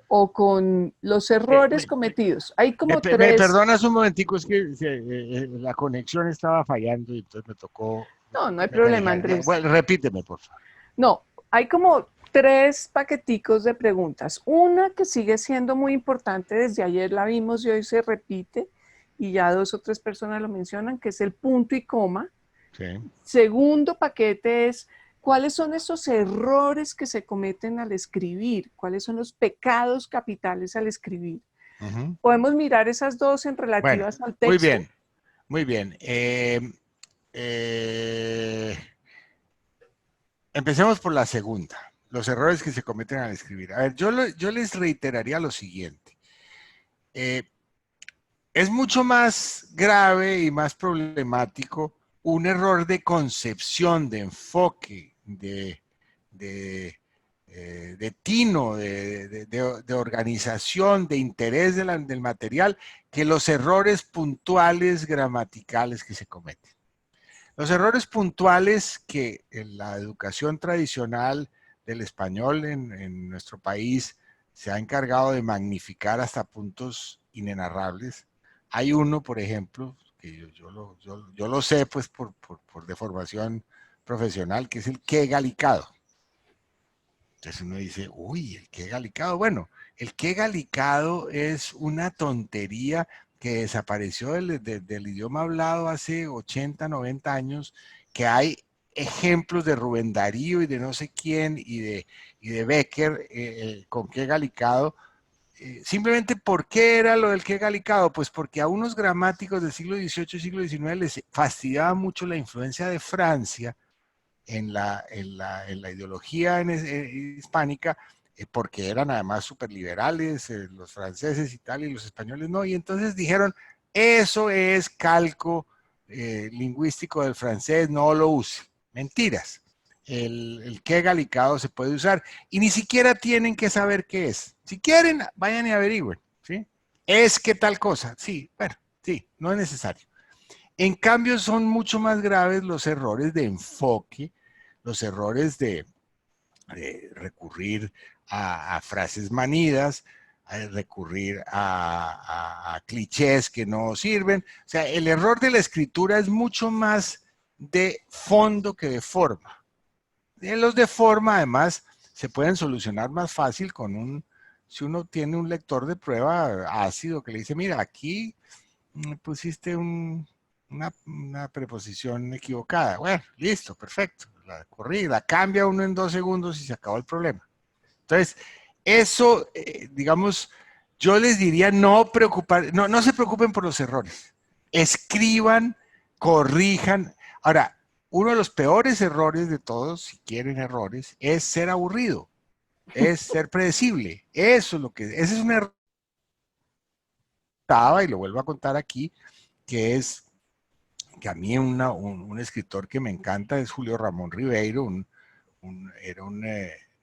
o con los Eh, errores me, cometidos. Hay como me tres. perdonas un momentico, es que la conexión estaba fallando y entonces me tocó. No, no hay problema, Andrés. Bueno, repíteme, por favor. No, hay como tres paqueticos de preguntas. Una que sigue siendo muy importante, desde ayer la vimos y hoy se repite, y ya dos o tres personas lo mencionan, que es el punto y coma. Sí. Segundo paquete es cuáles son esos errores que se cometen al escribir, cuáles son los pecados capitales al escribir. Ujú. Podemos mirar esas dos en Bueno, relativas al muy texto. bien, muy bien. Eh, Empecemos por la segunda, los errores que se cometen al escribir. A ver, yo les reiteraría lo siguiente. Eh, es mucho más grave y más problemático un error de concepción, de enfoque, de tino, de organización, de interés del material, que los errores puntuales gramaticales que se cometen. Los errores puntuales que en la educación tradicional del español en nuestro país se ha encargado de magnificar hasta puntos inenarrables. Hay uno, por ejemplo, que yo lo sé pues por deformación profesional, que es el que galicado. Entonces uno dice, uy, el que galicado. Bueno, el que galicado es una tontería que desapareció del idioma hablado hace 80, 90 años, que hay ejemplos de Rubén Darío y de no sé quién y de Becker con que galicado. Simplemente, ¿por qué era lo del que galicado? Pues porque a unos gramáticos del siglo XVIII y siglo XIX les fastidiaba mucho la influencia de Francia en la ideología hispánica, porque eran además súper liberales, los franceses y tal, y los españoles no, y entonces dijeron, eso es calco lingüístico del francés, no lo use. Mentiras. El que galicado se puede usar, y ni siquiera tienen que saber qué es. Si quieren, vayan y averigüen, ¿sí? Es que tal cosa, sí, bueno, sí, no es necesario. En cambio, son mucho más graves los errores de enfoque, los errores de recurrir a frases manidas, a recurrir a clichés que no sirven. O sea, el error de la escritura es mucho más de fondo que de forma. Los de forma, además, se pueden solucionar más fácil si uno tiene un lector de prueba ácido que le dice, mira, aquí pusiste una preposición equivocada. Bueno, listo, perfecto. La corrí, la cambia uno en 2 segundos y se acabó el problema. Entonces, eso, digamos, yo les diría no se preocupen por los errores. Escriban, corrijan. Ahora, uno de los peores errores de todos, si quieren errores, es ser aburrido, es ser predecible. Eso es ese es un error, y lo vuelvo a contar aquí, que es que a mí un escritor que me encanta es Julio Ramón Ribeiro, era un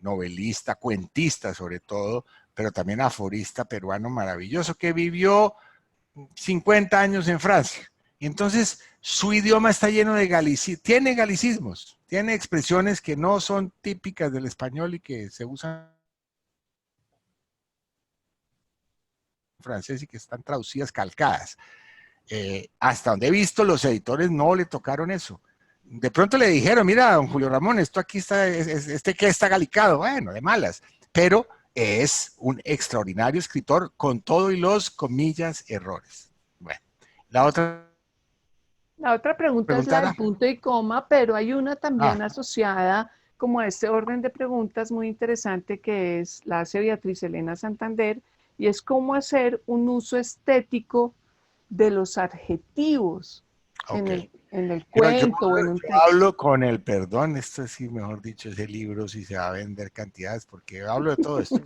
novelista, cuentista sobre todo, pero también aforista peruano maravilloso, que vivió 50 años en Francia. Y entonces su idioma está lleno de tiene galicismos, tiene expresiones que no son típicas del español y que se usan en francés y que están traducidas calcadas. Hasta donde he visto, los editores no le tocaron eso. De pronto le dijeron, mira, don Julio Ramón, esto aquí está, este que está galicado, bueno, de malas, pero es un extraordinario escritor con todo y los, comillas, errores. Bueno, la otra La otra pregunta es pregunta la del era, punto y coma, pero hay una ah, también asociada como a este orden de preguntas muy interesante que es la hace Beatriz Elena Santander y es cómo hacer un uso estético de los adjetivos ok. en el Yo, yo, cuento o en un yo texto. hablo con el perdón, esto sí, mejor dicho, ese libro sí se va a vender cantidades, porque hablo de todo esto.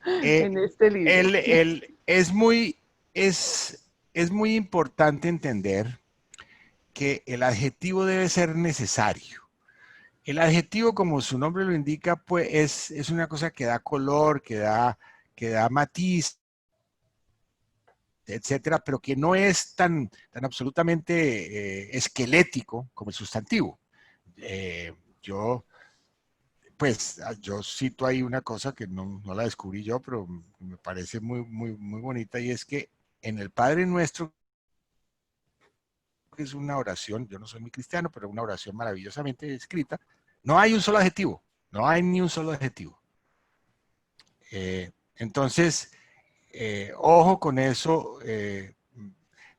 En Eh, este libro, sí. es, es muy importante entender que el adjetivo debe ser necesario. El adjetivo, como su nombre lo indica, pues es una cosa que da color, que da matiz, etcétera, pero que no es tan absolutamente esquelético como el sustantivo. Eh, yo, yo cito ahí una cosa que no la descubrí yo, pero me parece muy, muy, muy bonita, y es que en el Padre Nuestro, que es una oración, yo no soy muy cristiano, pero una oración maravillosamente escrita, no hay un solo adjetivo, no hay ni un solo adjetivo. Entonces, ojo con eso,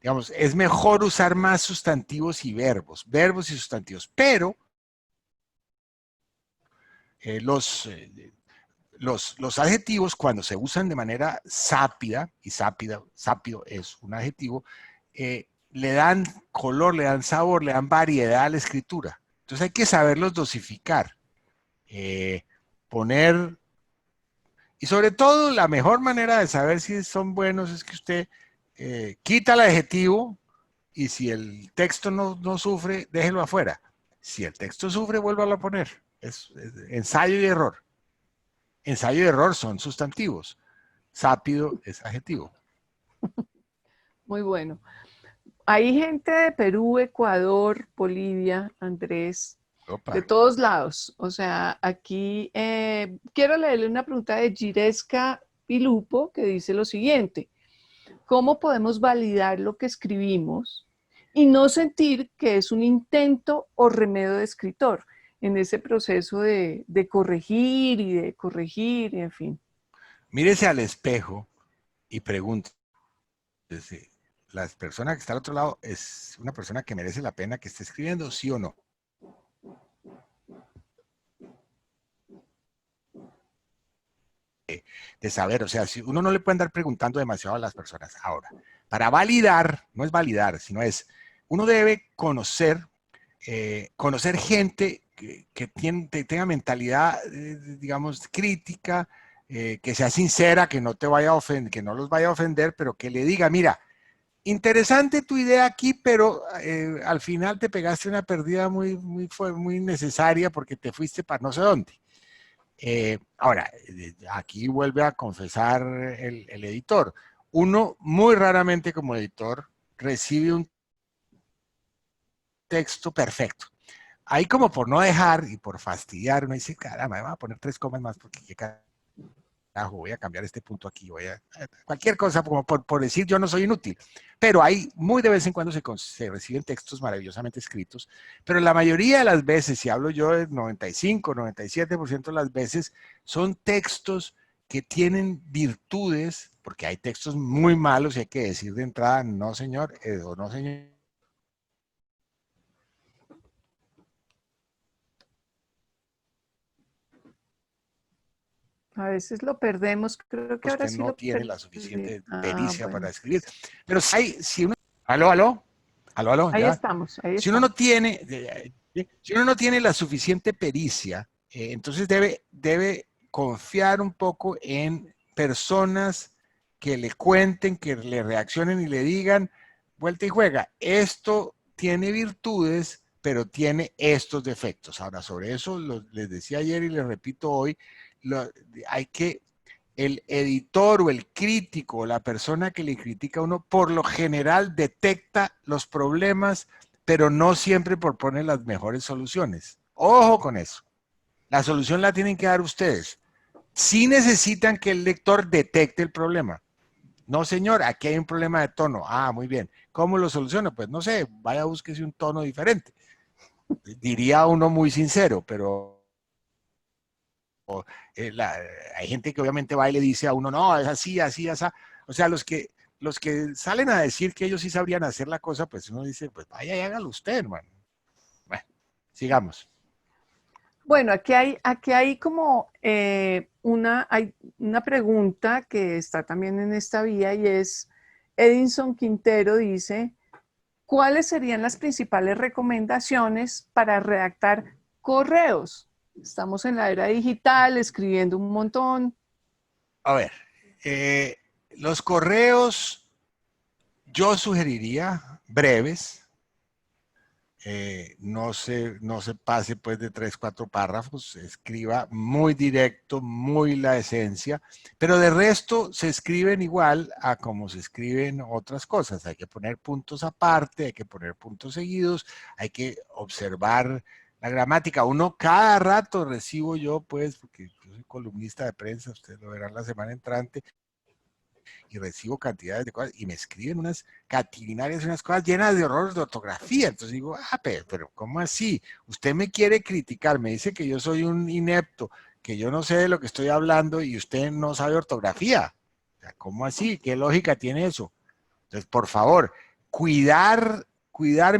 digamos, es mejor usar más sustantivos y verbos y sustantivos, pero eh, los, eh, los adjetivos, cuando se usan de manera sápida, y sápido es un adjetivo, le dan color, le dan sabor, le dan variedad a la escritura. Entonces hay que saberlos dosificar, poner, y sobre todo la mejor manera de saber si son buenos es que usted quita el adjetivo, y si el texto no sufre, déjelo afuera. Si el texto sufre, vuélvalo a poner. Es ensayo y error. Ensayo y error son sustantivos. Sápido es adjetivo. Muy bueno. Hay gente de Perú, Ecuador, Bolivia, Andrés, de Opa. todos lados. O sea, aquí quiero leerle una pregunta de Giresca Pilupo que dice lo siguiente. ¿Cómo podemos validar lo que escribimos y no sentir que es un intento o remedio de escritor en ese proceso de corregir y de corregir, y en fin. Mírese al espejo y pregúntese, ¿la persona que está al otro lado es una persona que merece la pena que esté escribiendo, sí o no? De saber, o sea, si uno no le puede andar preguntando demasiado a las personas. Ahora, para validar, no es validar, sino es, uno debe conocer, conocer gente que tenga mentalidad, digamos, crítica, que sea sincera, que no te vaya a ofender, que no los vaya a ofender, pero que le diga, mira, interesante tu idea aquí, pero al final te pegaste una pérdida muy necesaria porque te fuiste para no sé dónde. Ahora, aquí vuelve a confesar el editor. Uno muy raramente como editor recibe un texto perfecto. Ahí como por no dejar y por fastidiar, uno dice, caramba, me voy a poner 3 comas más porque qué carajo, voy a cambiar este punto aquí, cualquier cosa como por decir yo no soy inútil. Pero hay muy de vez en cuando se reciben textos maravillosamente escritos, pero la mayoría de las veces, si hablo yo del 95, 97% de las veces, son textos que tienen virtudes, porque hay textos muy malos y hay que decir de entrada, no señor, o no señor. A veces lo perdemos, creo que ahora Usted sí no lo tiene la perdí. suficiente Ah, pericia para bueno, escribir. Pero si uno, aló, ahí ya. estamos, ahí Si uno no estamos. tiene, si uno no tiene la suficiente pericia, entonces debe confiar un poco en personas que le cuenten, que le reaccionen y le digan, vuelta y juega, esto tiene virtudes, pero tiene estos defectos. Ahora, sobre eso les decía ayer y les repito hoy, lo, hay que el editor o el crítico o la persona que le critica a uno, por lo general detecta los problemas, pero no siempre propone las mejores soluciones. Ojo con eso. La solución la tienen que dar ustedes. Sí necesitan que el lector detecte el problema. No, señor, aquí hay un problema de tono. Ah, muy bien. ¿Cómo lo soluciono? Pues no sé, vaya, búsquese un tono diferente. Diría uno muy sincero, pero hay gente que obviamente va y le dice a uno, no, es así, así, así. O sea, los que salen a decir que ellos sí sabrían hacer la cosa, pues uno dice, pues vaya y hágalo usted, hermano. Bueno, sigamos. Bueno, aquí hay como hay una pregunta que está también en esta vía y es, Edinson Quintero dice, ¿cuáles serían las principales recomendaciones para redactar correos? Estamos en la era digital, escribiendo un montón. A ver, los correos yo sugeriría breves, no se pase pues de 3, 4 párrafos, escriba muy directo, muy la esencia, pero de resto se escriben igual a como se escriben otras cosas. Hay que poner puntos aparte, hay que poner puntos seguidos, hay que observar la gramática. Uno cada rato recibo yo pues, porque yo soy columnista de prensa, ustedes lo verán la semana entrante, y recibo cantidades de cosas y me escriben unas catinarias, unas cosas llenas de errores de ortografía. Entonces digo, pero ¿cómo así? Usted me quiere criticar, me dice que yo soy un inepto, que yo no sé de lo que estoy hablando y usted no sabe ortografía. O sea, ¿cómo así? ¿Qué lógica tiene eso? Entonces, por favor, cuidar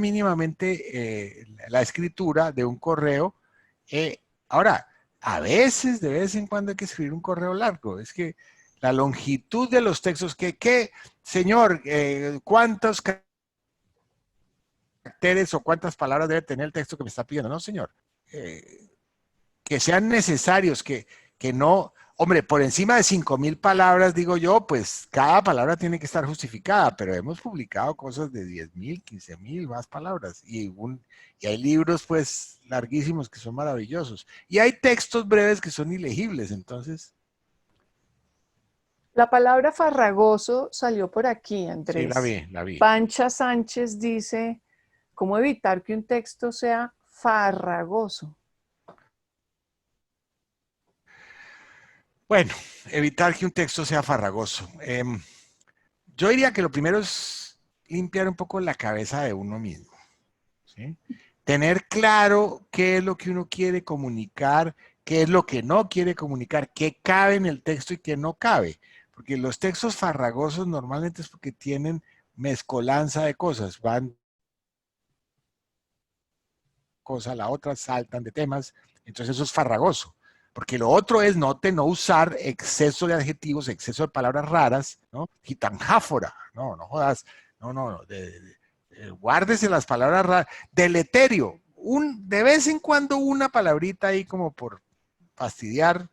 mínimamente la escritura de un correo. Ahora, a veces, de vez en cuando hay que escribir un correo largo. Es que la longitud de los textos, señor, ¿cuántos caracteres o cuántas palabras debe tener el texto que me está pidiendo? No, señor. Eh, que sean necesarios, que no, hombre, por encima de 5,000 palabras, digo yo, pues cada palabra tiene que estar justificada, pero hemos publicado cosas de 10,000, 15,000 más palabras y hay libros pues larguísimos que son maravillosos y hay textos breves que son ilegibles, entonces... La palabra farragoso salió por aquí, Sí, Andrés. la vi. Pancha Sánchez dice, ¿cómo evitar que un texto sea farragoso? Bueno, evitar que un texto sea farragoso. Yo diría que lo primero es limpiar un poco la cabeza de uno mismo, ¿sí? Tener claro qué es lo que uno quiere comunicar, qué es lo que no quiere comunicar, qué cabe en el texto y qué no cabe. Porque los textos farragosos normalmente es porque tienen mezcolanza de cosas, van cosa a la otra, saltan de temas, entonces eso es farragoso. Porque lo otro es no usar exceso de adjetivos, exceso de palabras raras, ¿no? Gitanjáfora, no jodas, no, guárdese las palabras raras. Deleterio, de vez en cuando una palabrita ahí como por fastidiar,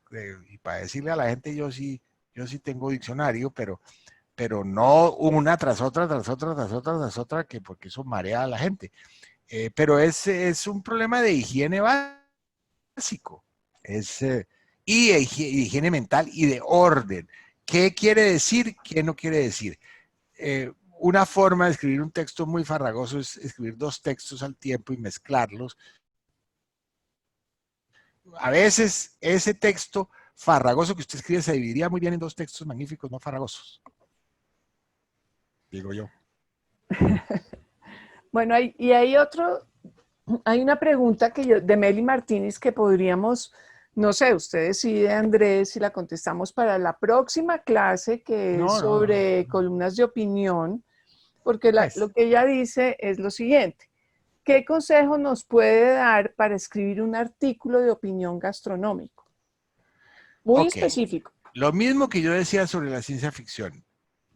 y para decirle a la gente yo sí tengo diccionario, pero no una tras otra, tras otra, tras otra, tras otra, que porque eso marea a la gente. Pero es un problema de higiene básico. Es, y higiene mental y de orden. ¿Qué quiere decir? ¿Qué no quiere decir? Una forma de escribir un texto muy farragoso es escribir dos textos al tiempo y mezclarlos. A veces ese texto farragoso que usted escribe se dividiría muy bien en dos textos magníficos, no farragosos, digo yo. Bueno, hay una pregunta de Meli Martínez que podríamos, no sé, usted decide, Andrés, si la contestamos para la próxima clase, que es No. sobre columnas de opinión, porque Pues, lo que ella dice es lo siguiente. ¿Qué consejo nos puede dar para escribir un artículo de opinión gastronómico? Muy ok. específico. Lo mismo que yo decía sobre la ciencia ficción.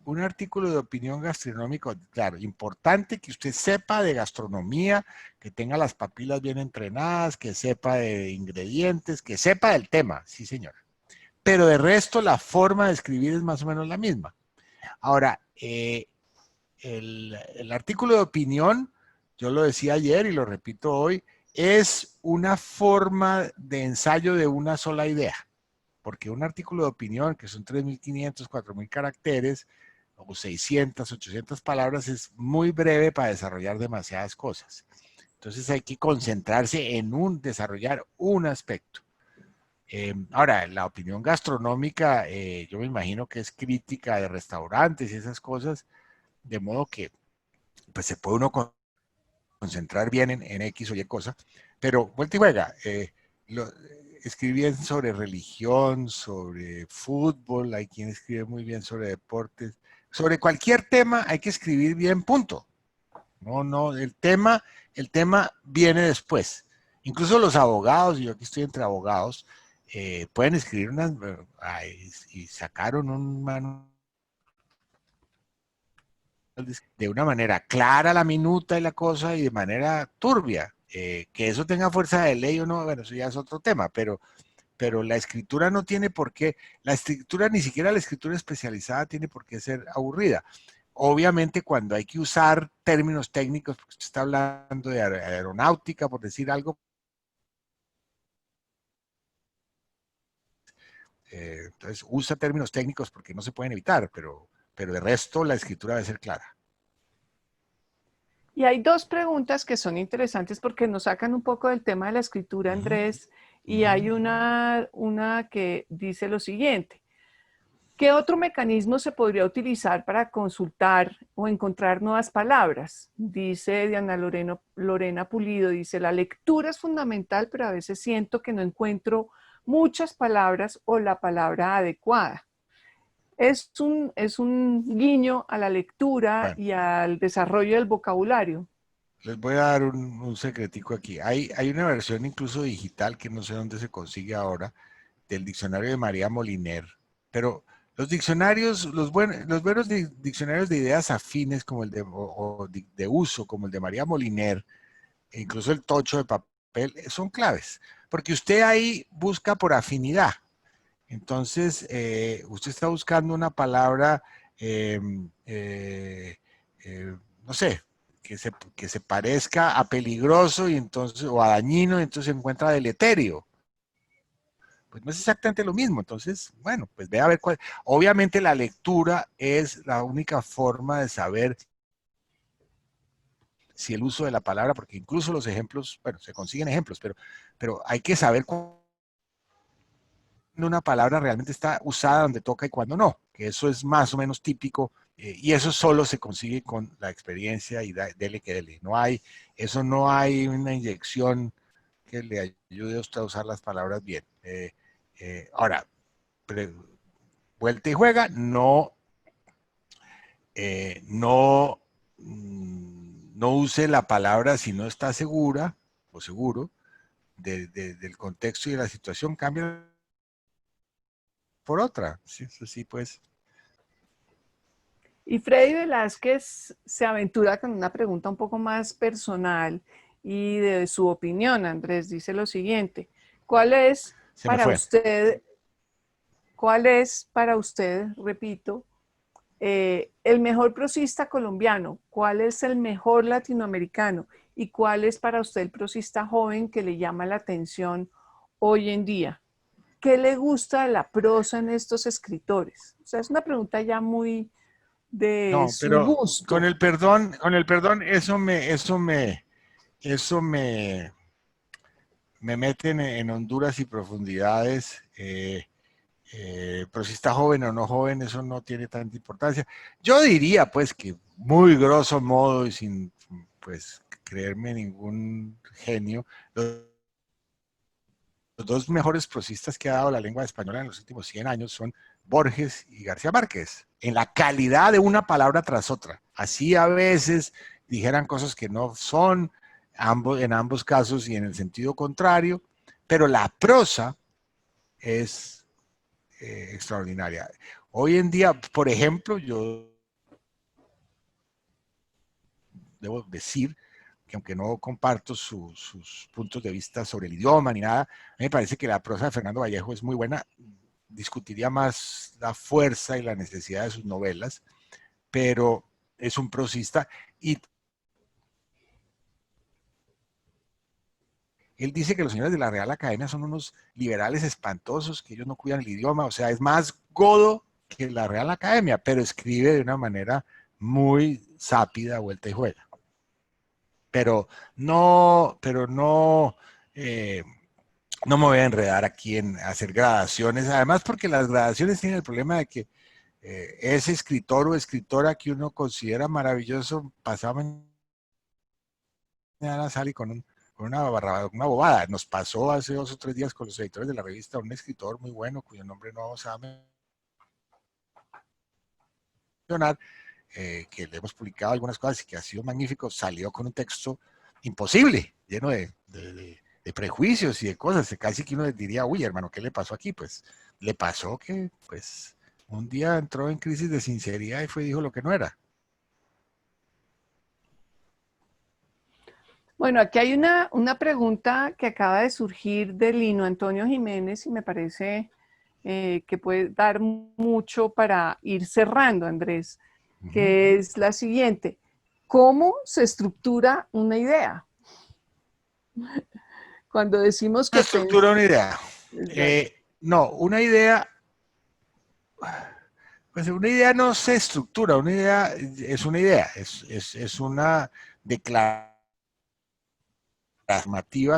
Un artículo de opinión gastronómico, claro, importante que usted sepa de gastronomía, que tenga las papilas bien entrenadas, que sepa de ingredientes, que sepa del tema, sí señor. Pero de resto la forma de escribir es más o menos la misma. Ahora, el artículo de opinión, yo lo decía ayer y lo repito hoy, es una forma de ensayo de una sola idea. Porque un artículo de opinión, que son 3.500, 4.000 caracteres, o 600, 800 palabras, es muy breve para desarrollar demasiadas cosas. Entonces hay que concentrarse en desarrollar un aspecto. Ahora, la opinión gastronómica, yo me imagino que es crítica de restaurantes y esas cosas, de modo que pues se puede uno concentrar bien en X o Y cosa, pero vuelta y juega. Escribí sobre religión, sobre fútbol, hay quien escribe muy bien sobre deportes, sobre cualquier tema hay que escribir bien, punto. No, el tema viene después. Incluso los abogados, y yo aquí estoy entre abogados, pueden escribir y sacaron un manual de una manera clara la minuta y la cosa y de manera turbia. Que eso tenga fuerza de ley o no, bueno, eso ya es otro tema, pero la escritura no tiene por qué, la escritura, ni siquiera la escritura especializada tiene por qué ser aburrida. Obviamente cuando hay que usar términos técnicos, porque usted está hablando de aeronáutica, por decir algo, entonces usa términos técnicos porque no se pueden evitar, pero de resto la escritura debe ser clara. Y hay dos preguntas que son interesantes porque nos sacan un poco del tema de la escritura, Uh -huh, Andrés, uh y hay -huh. una que dice lo siguiente. ¿Qué otro mecanismo se podría utilizar para consultar o encontrar nuevas palabras? Dice Diana Lorena Pulido, dice, la lectura es fundamental, pero a veces siento que no encuentro muchas palabras o la palabra adecuada. Es un guiño a la lectura Bueno, y al desarrollo del vocabulario. les voy a dar un secretico aquí. Hay una versión incluso digital que no sé dónde se consigue ahora, del diccionario de María Moliner, pero los diccionarios, los buenos diccionarios de ideas afines como el de uso, como el de María Moliner, e incluso el tocho de papel, son claves, porque usted ahí busca por afinidad. Entonces, usted está buscando una palabra, eh, eh, no sé, que se parezca a peligroso y entonces, o a dañino, y entonces se encuentra deleterio. Pues no es exactamente lo mismo. Entonces, bueno, pues ve a ver cuál. Obviamente la lectura es la única forma de saber si el uso de la palabra, porque incluso los ejemplos, bueno, se consiguen ejemplos, pero hay que saber cuándo una palabra realmente está usada donde toca y cuándo no, que eso es más o menos típico Y eso solo se consigue con la experiencia y dele que dele. Eso no hay una inyección que le ayude a usted a usar las palabras bien. Ahora, vuelta y juega, no use la palabra si no está segura o seguro del contexto y de la situación, cambia por otra. Sí, eso sí, pues. Y Freddy Velázquez se aventura con una pregunta un poco más personal y de su opinión. Andrés dice lo siguiente: ¿cuál es Se me para fue. usted, cuál es para usted, repito, el mejor prosista colombiano? ¿Cuál es el mejor latinoamericano? ¿Y cuál es para usted el prosista joven que le llama la atención hoy en día? ¿Qué le gusta de la prosa en estos escritores? O sea, es una pregunta ya muy de No, su pero gusto. con el perdón, eso me mete en honduras y profundidades. Pero si está joven o no joven, eso no tiene tanta importancia. Yo diría, pues, que muy grosso modo y sin, pues, creerme ningún genio, los dos mejores prosistas que ha dado la lengua española en los últimos 100 años son Borges y García Márquez, en la calidad de una palabra tras otra. Así a veces dijeran cosas que no son, en ambos casos y en el sentido contrario, pero la prosa es extraordinaria. Hoy en día, por ejemplo, yo debo decir que aunque no comparto sus puntos de vista sobre el idioma ni nada, a mí me parece que la prosa de Fernando Vallejo es muy buena. Discutiría más la fuerza y la necesidad de sus novelas, pero es un prosista y él dice que los señores de la Real Academia son unos liberales espantosos, que ellos no cuidan el idioma, o sea, es más godo que la Real Academia, pero escribe de una manera muy sápida, vuelta y juega. Pero no, no me voy a enredar aquí en hacer gradaciones, además porque las gradaciones tienen el problema de que ese escritor o escritora que uno considera maravilloso pasaba mañana sale con una bobada. Nos pasó hace 2 o 3 días con los editores de la revista un escritor muy bueno cuyo nombre no vamos a mencionar, que le hemos publicado algunas cosas y que ha sido magnífico, salió con un texto imposible, lleno de prejuicios y de cosas. Casi que uno diría, uy, hermano, ¿qué le pasó aquí? Pues le pasó que, pues, un día entró en crisis de sinceridad y dijo lo que no era. Bueno, aquí hay una pregunta que acaba de surgir de Lino Antonio Jiménez y me parece que puede dar mucho para ir cerrando, Andrés, que es la siguiente: ¿cómo se estructura una idea? Cuando decimos Una que estructura, una idea. exacto. No, una idea no se estructura, una idea es una idea, es una declaración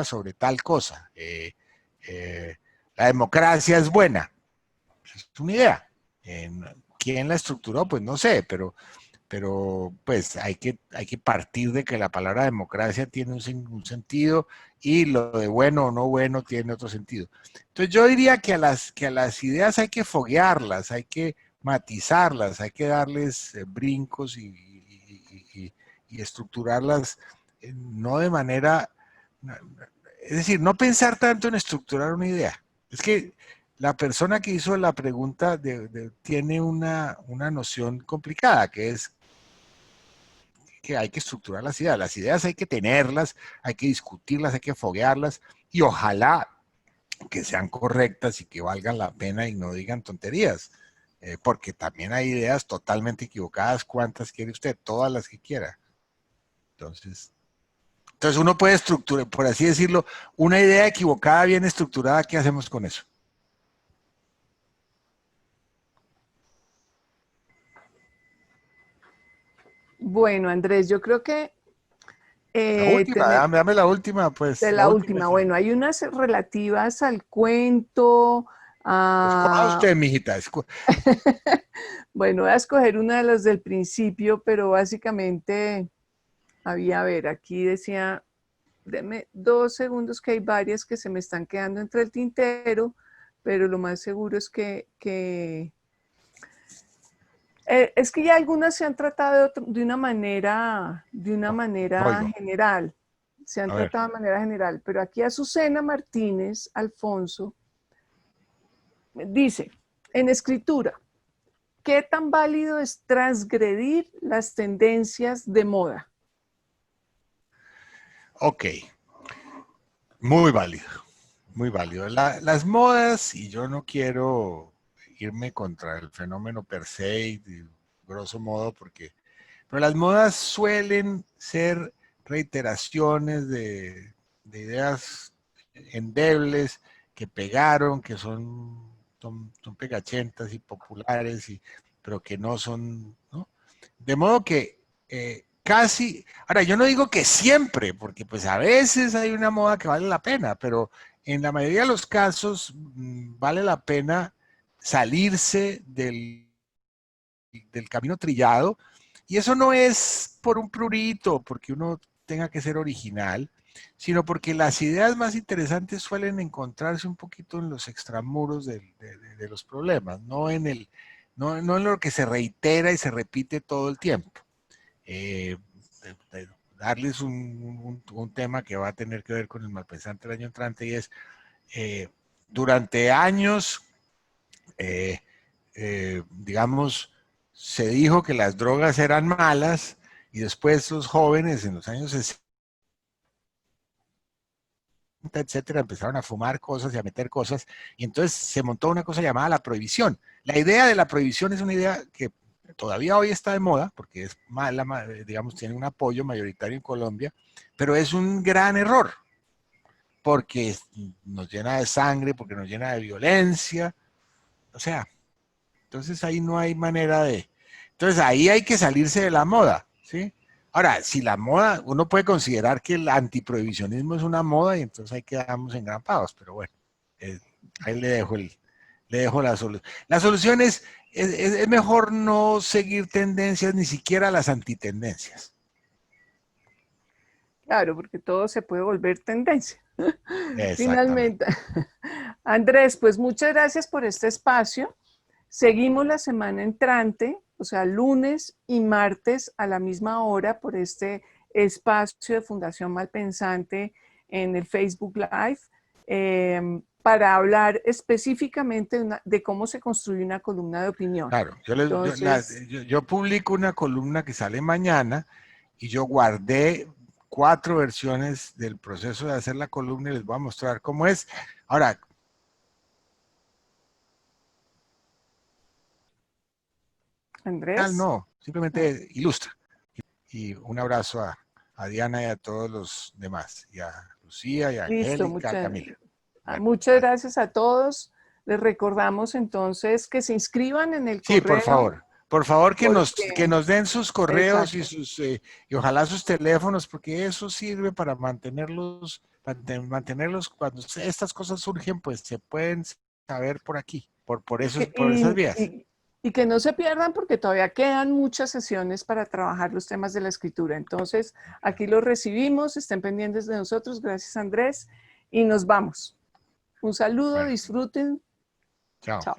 sobre tal cosa. La democracia es buena, es una idea. ¿Quién la estructuró? Pues no sé, pero pues hay que partir de que la palabra democracia tiene un sentido y lo de bueno o no bueno tiene otro sentido. Entonces yo diría que a las ideas hay que foguearlas, hay que matizarlas, hay que darles brincos y estructurarlas no de manera, es decir, no pensar tanto en estructurar una idea. Es que la persona que hizo la pregunta tiene una noción complicada, que es que hay que estructurar las ideas. Las ideas hay que tenerlas, hay que discutirlas, hay que foguearlas y ojalá que sean correctas y que valgan la pena y no digan tonterías. Porque también hay ideas totalmente equivocadas. ¿Cuántas quiere usted? Todas las que quiera. Entonces uno puede estructurar, por así decirlo, una idea equivocada, bien estructurada. ¿Qué hacemos con eso? Bueno, Andrés, yo creo que La última, tener, dame la última, de pues, la la última última, sí. bueno, hay unas relativas al cuento, Escoja Ah, usted, mijita. bueno, voy a escoger una de las del principio, pero básicamente había, a ver, aquí decía, deme 2 segundos que hay varias que se me están quedando entre el tintero, pero lo más seguro es es que ya algunas se han tratado de una manera Oigo. general, se han A ver. tratado de manera general, pero aquí Azucena Martínez Alfonso dice, en escritura, ¿qué tan válido es transgredir las tendencias de moda? Ok. Muy válido. Muy válido. Las modas, y yo no quiero irme contra el fenómeno per se, y grosso modo, pero las modas suelen ser reiteraciones de ideas endebles que pegaron, que son pegachentas y populares, pero que no son, ¿no? De modo que casi, ahora yo no digo que siempre, porque pues a veces hay una moda que vale la pena, pero en la mayoría de los casos vale la pena salirse del camino trillado, y eso no es por un prurito, porque uno tenga que ser original, sino porque las ideas más interesantes suelen encontrarse un poquito en los extramuros de los problemas, no en lo que se reitera y se repite todo el tiempo. Eh, Darles un tema que va a tener que ver con el malpensante el año entrante, y es, durante años, digamos, se dijo que las drogas eran malas, y después los jóvenes en los años 60, etcétera, empezaron a fumar cosas y a meter cosas, y entonces se montó una cosa llamada la prohibición. La idea de la prohibición es una idea que todavía hoy está de moda, porque es mala, digamos, tiene un apoyo mayoritario en Colombia, pero es un gran error, porque nos llena de sangre, porque nos llena de violencia, o sea, entonces ahí no hay manera de... Entonces ahí hay que salirse de la moda, ¿sí? Ahora, si la moda, uno puede considerar que el antiprohibicionismo es una moda, y entonces ahí quedamos engrampados, pero bueno, eh, ahí le dejo la solución. La solución es mejor no seguir tendencias, ni siquiera las antitendencias. Claro, porque todo se puede volver tendencia. Exactamente. Finalmente, Andrés, pues muchas gracias por este espacio. Seguimos la semana entrante, o sea, lunes y martes a la misma hora por este espacio de Fundación Malpensante en el Facebook Live, para hablar específicamente de cómo se construye una columna de opinión. Claro, Entonces, yo publico una columna que sale mañana, y yo guardé 4 versiones del proceso de hacer la columna, y les voy a mostrar cómo es. Ahora, Andrés, no, simplemente ilustra. Y un abrazo a Diana y a todos los demás, y a Lucía y a listo, Angélica, a Camila. Bueno, muchas gracias a todos. Les recordamos entonces que se inscriban en el sí, correo por favor que porque, nos den sus correos exacto. y ojalá sus teléfonos, porque eso sirve para mantenerlos cuando estas cosas surgen, pues se pueden saber por aquí, Y por esas vías. y que no se pierdan porque todavía quedan muchas sesiones para trabajar los temas de la escritura. Entonces, aquí los recibimos, estén pendientes de nosotros. Gracias, Andrés. Y nos vamos. Un saludo, Bueno, disfruten. chao. Chao.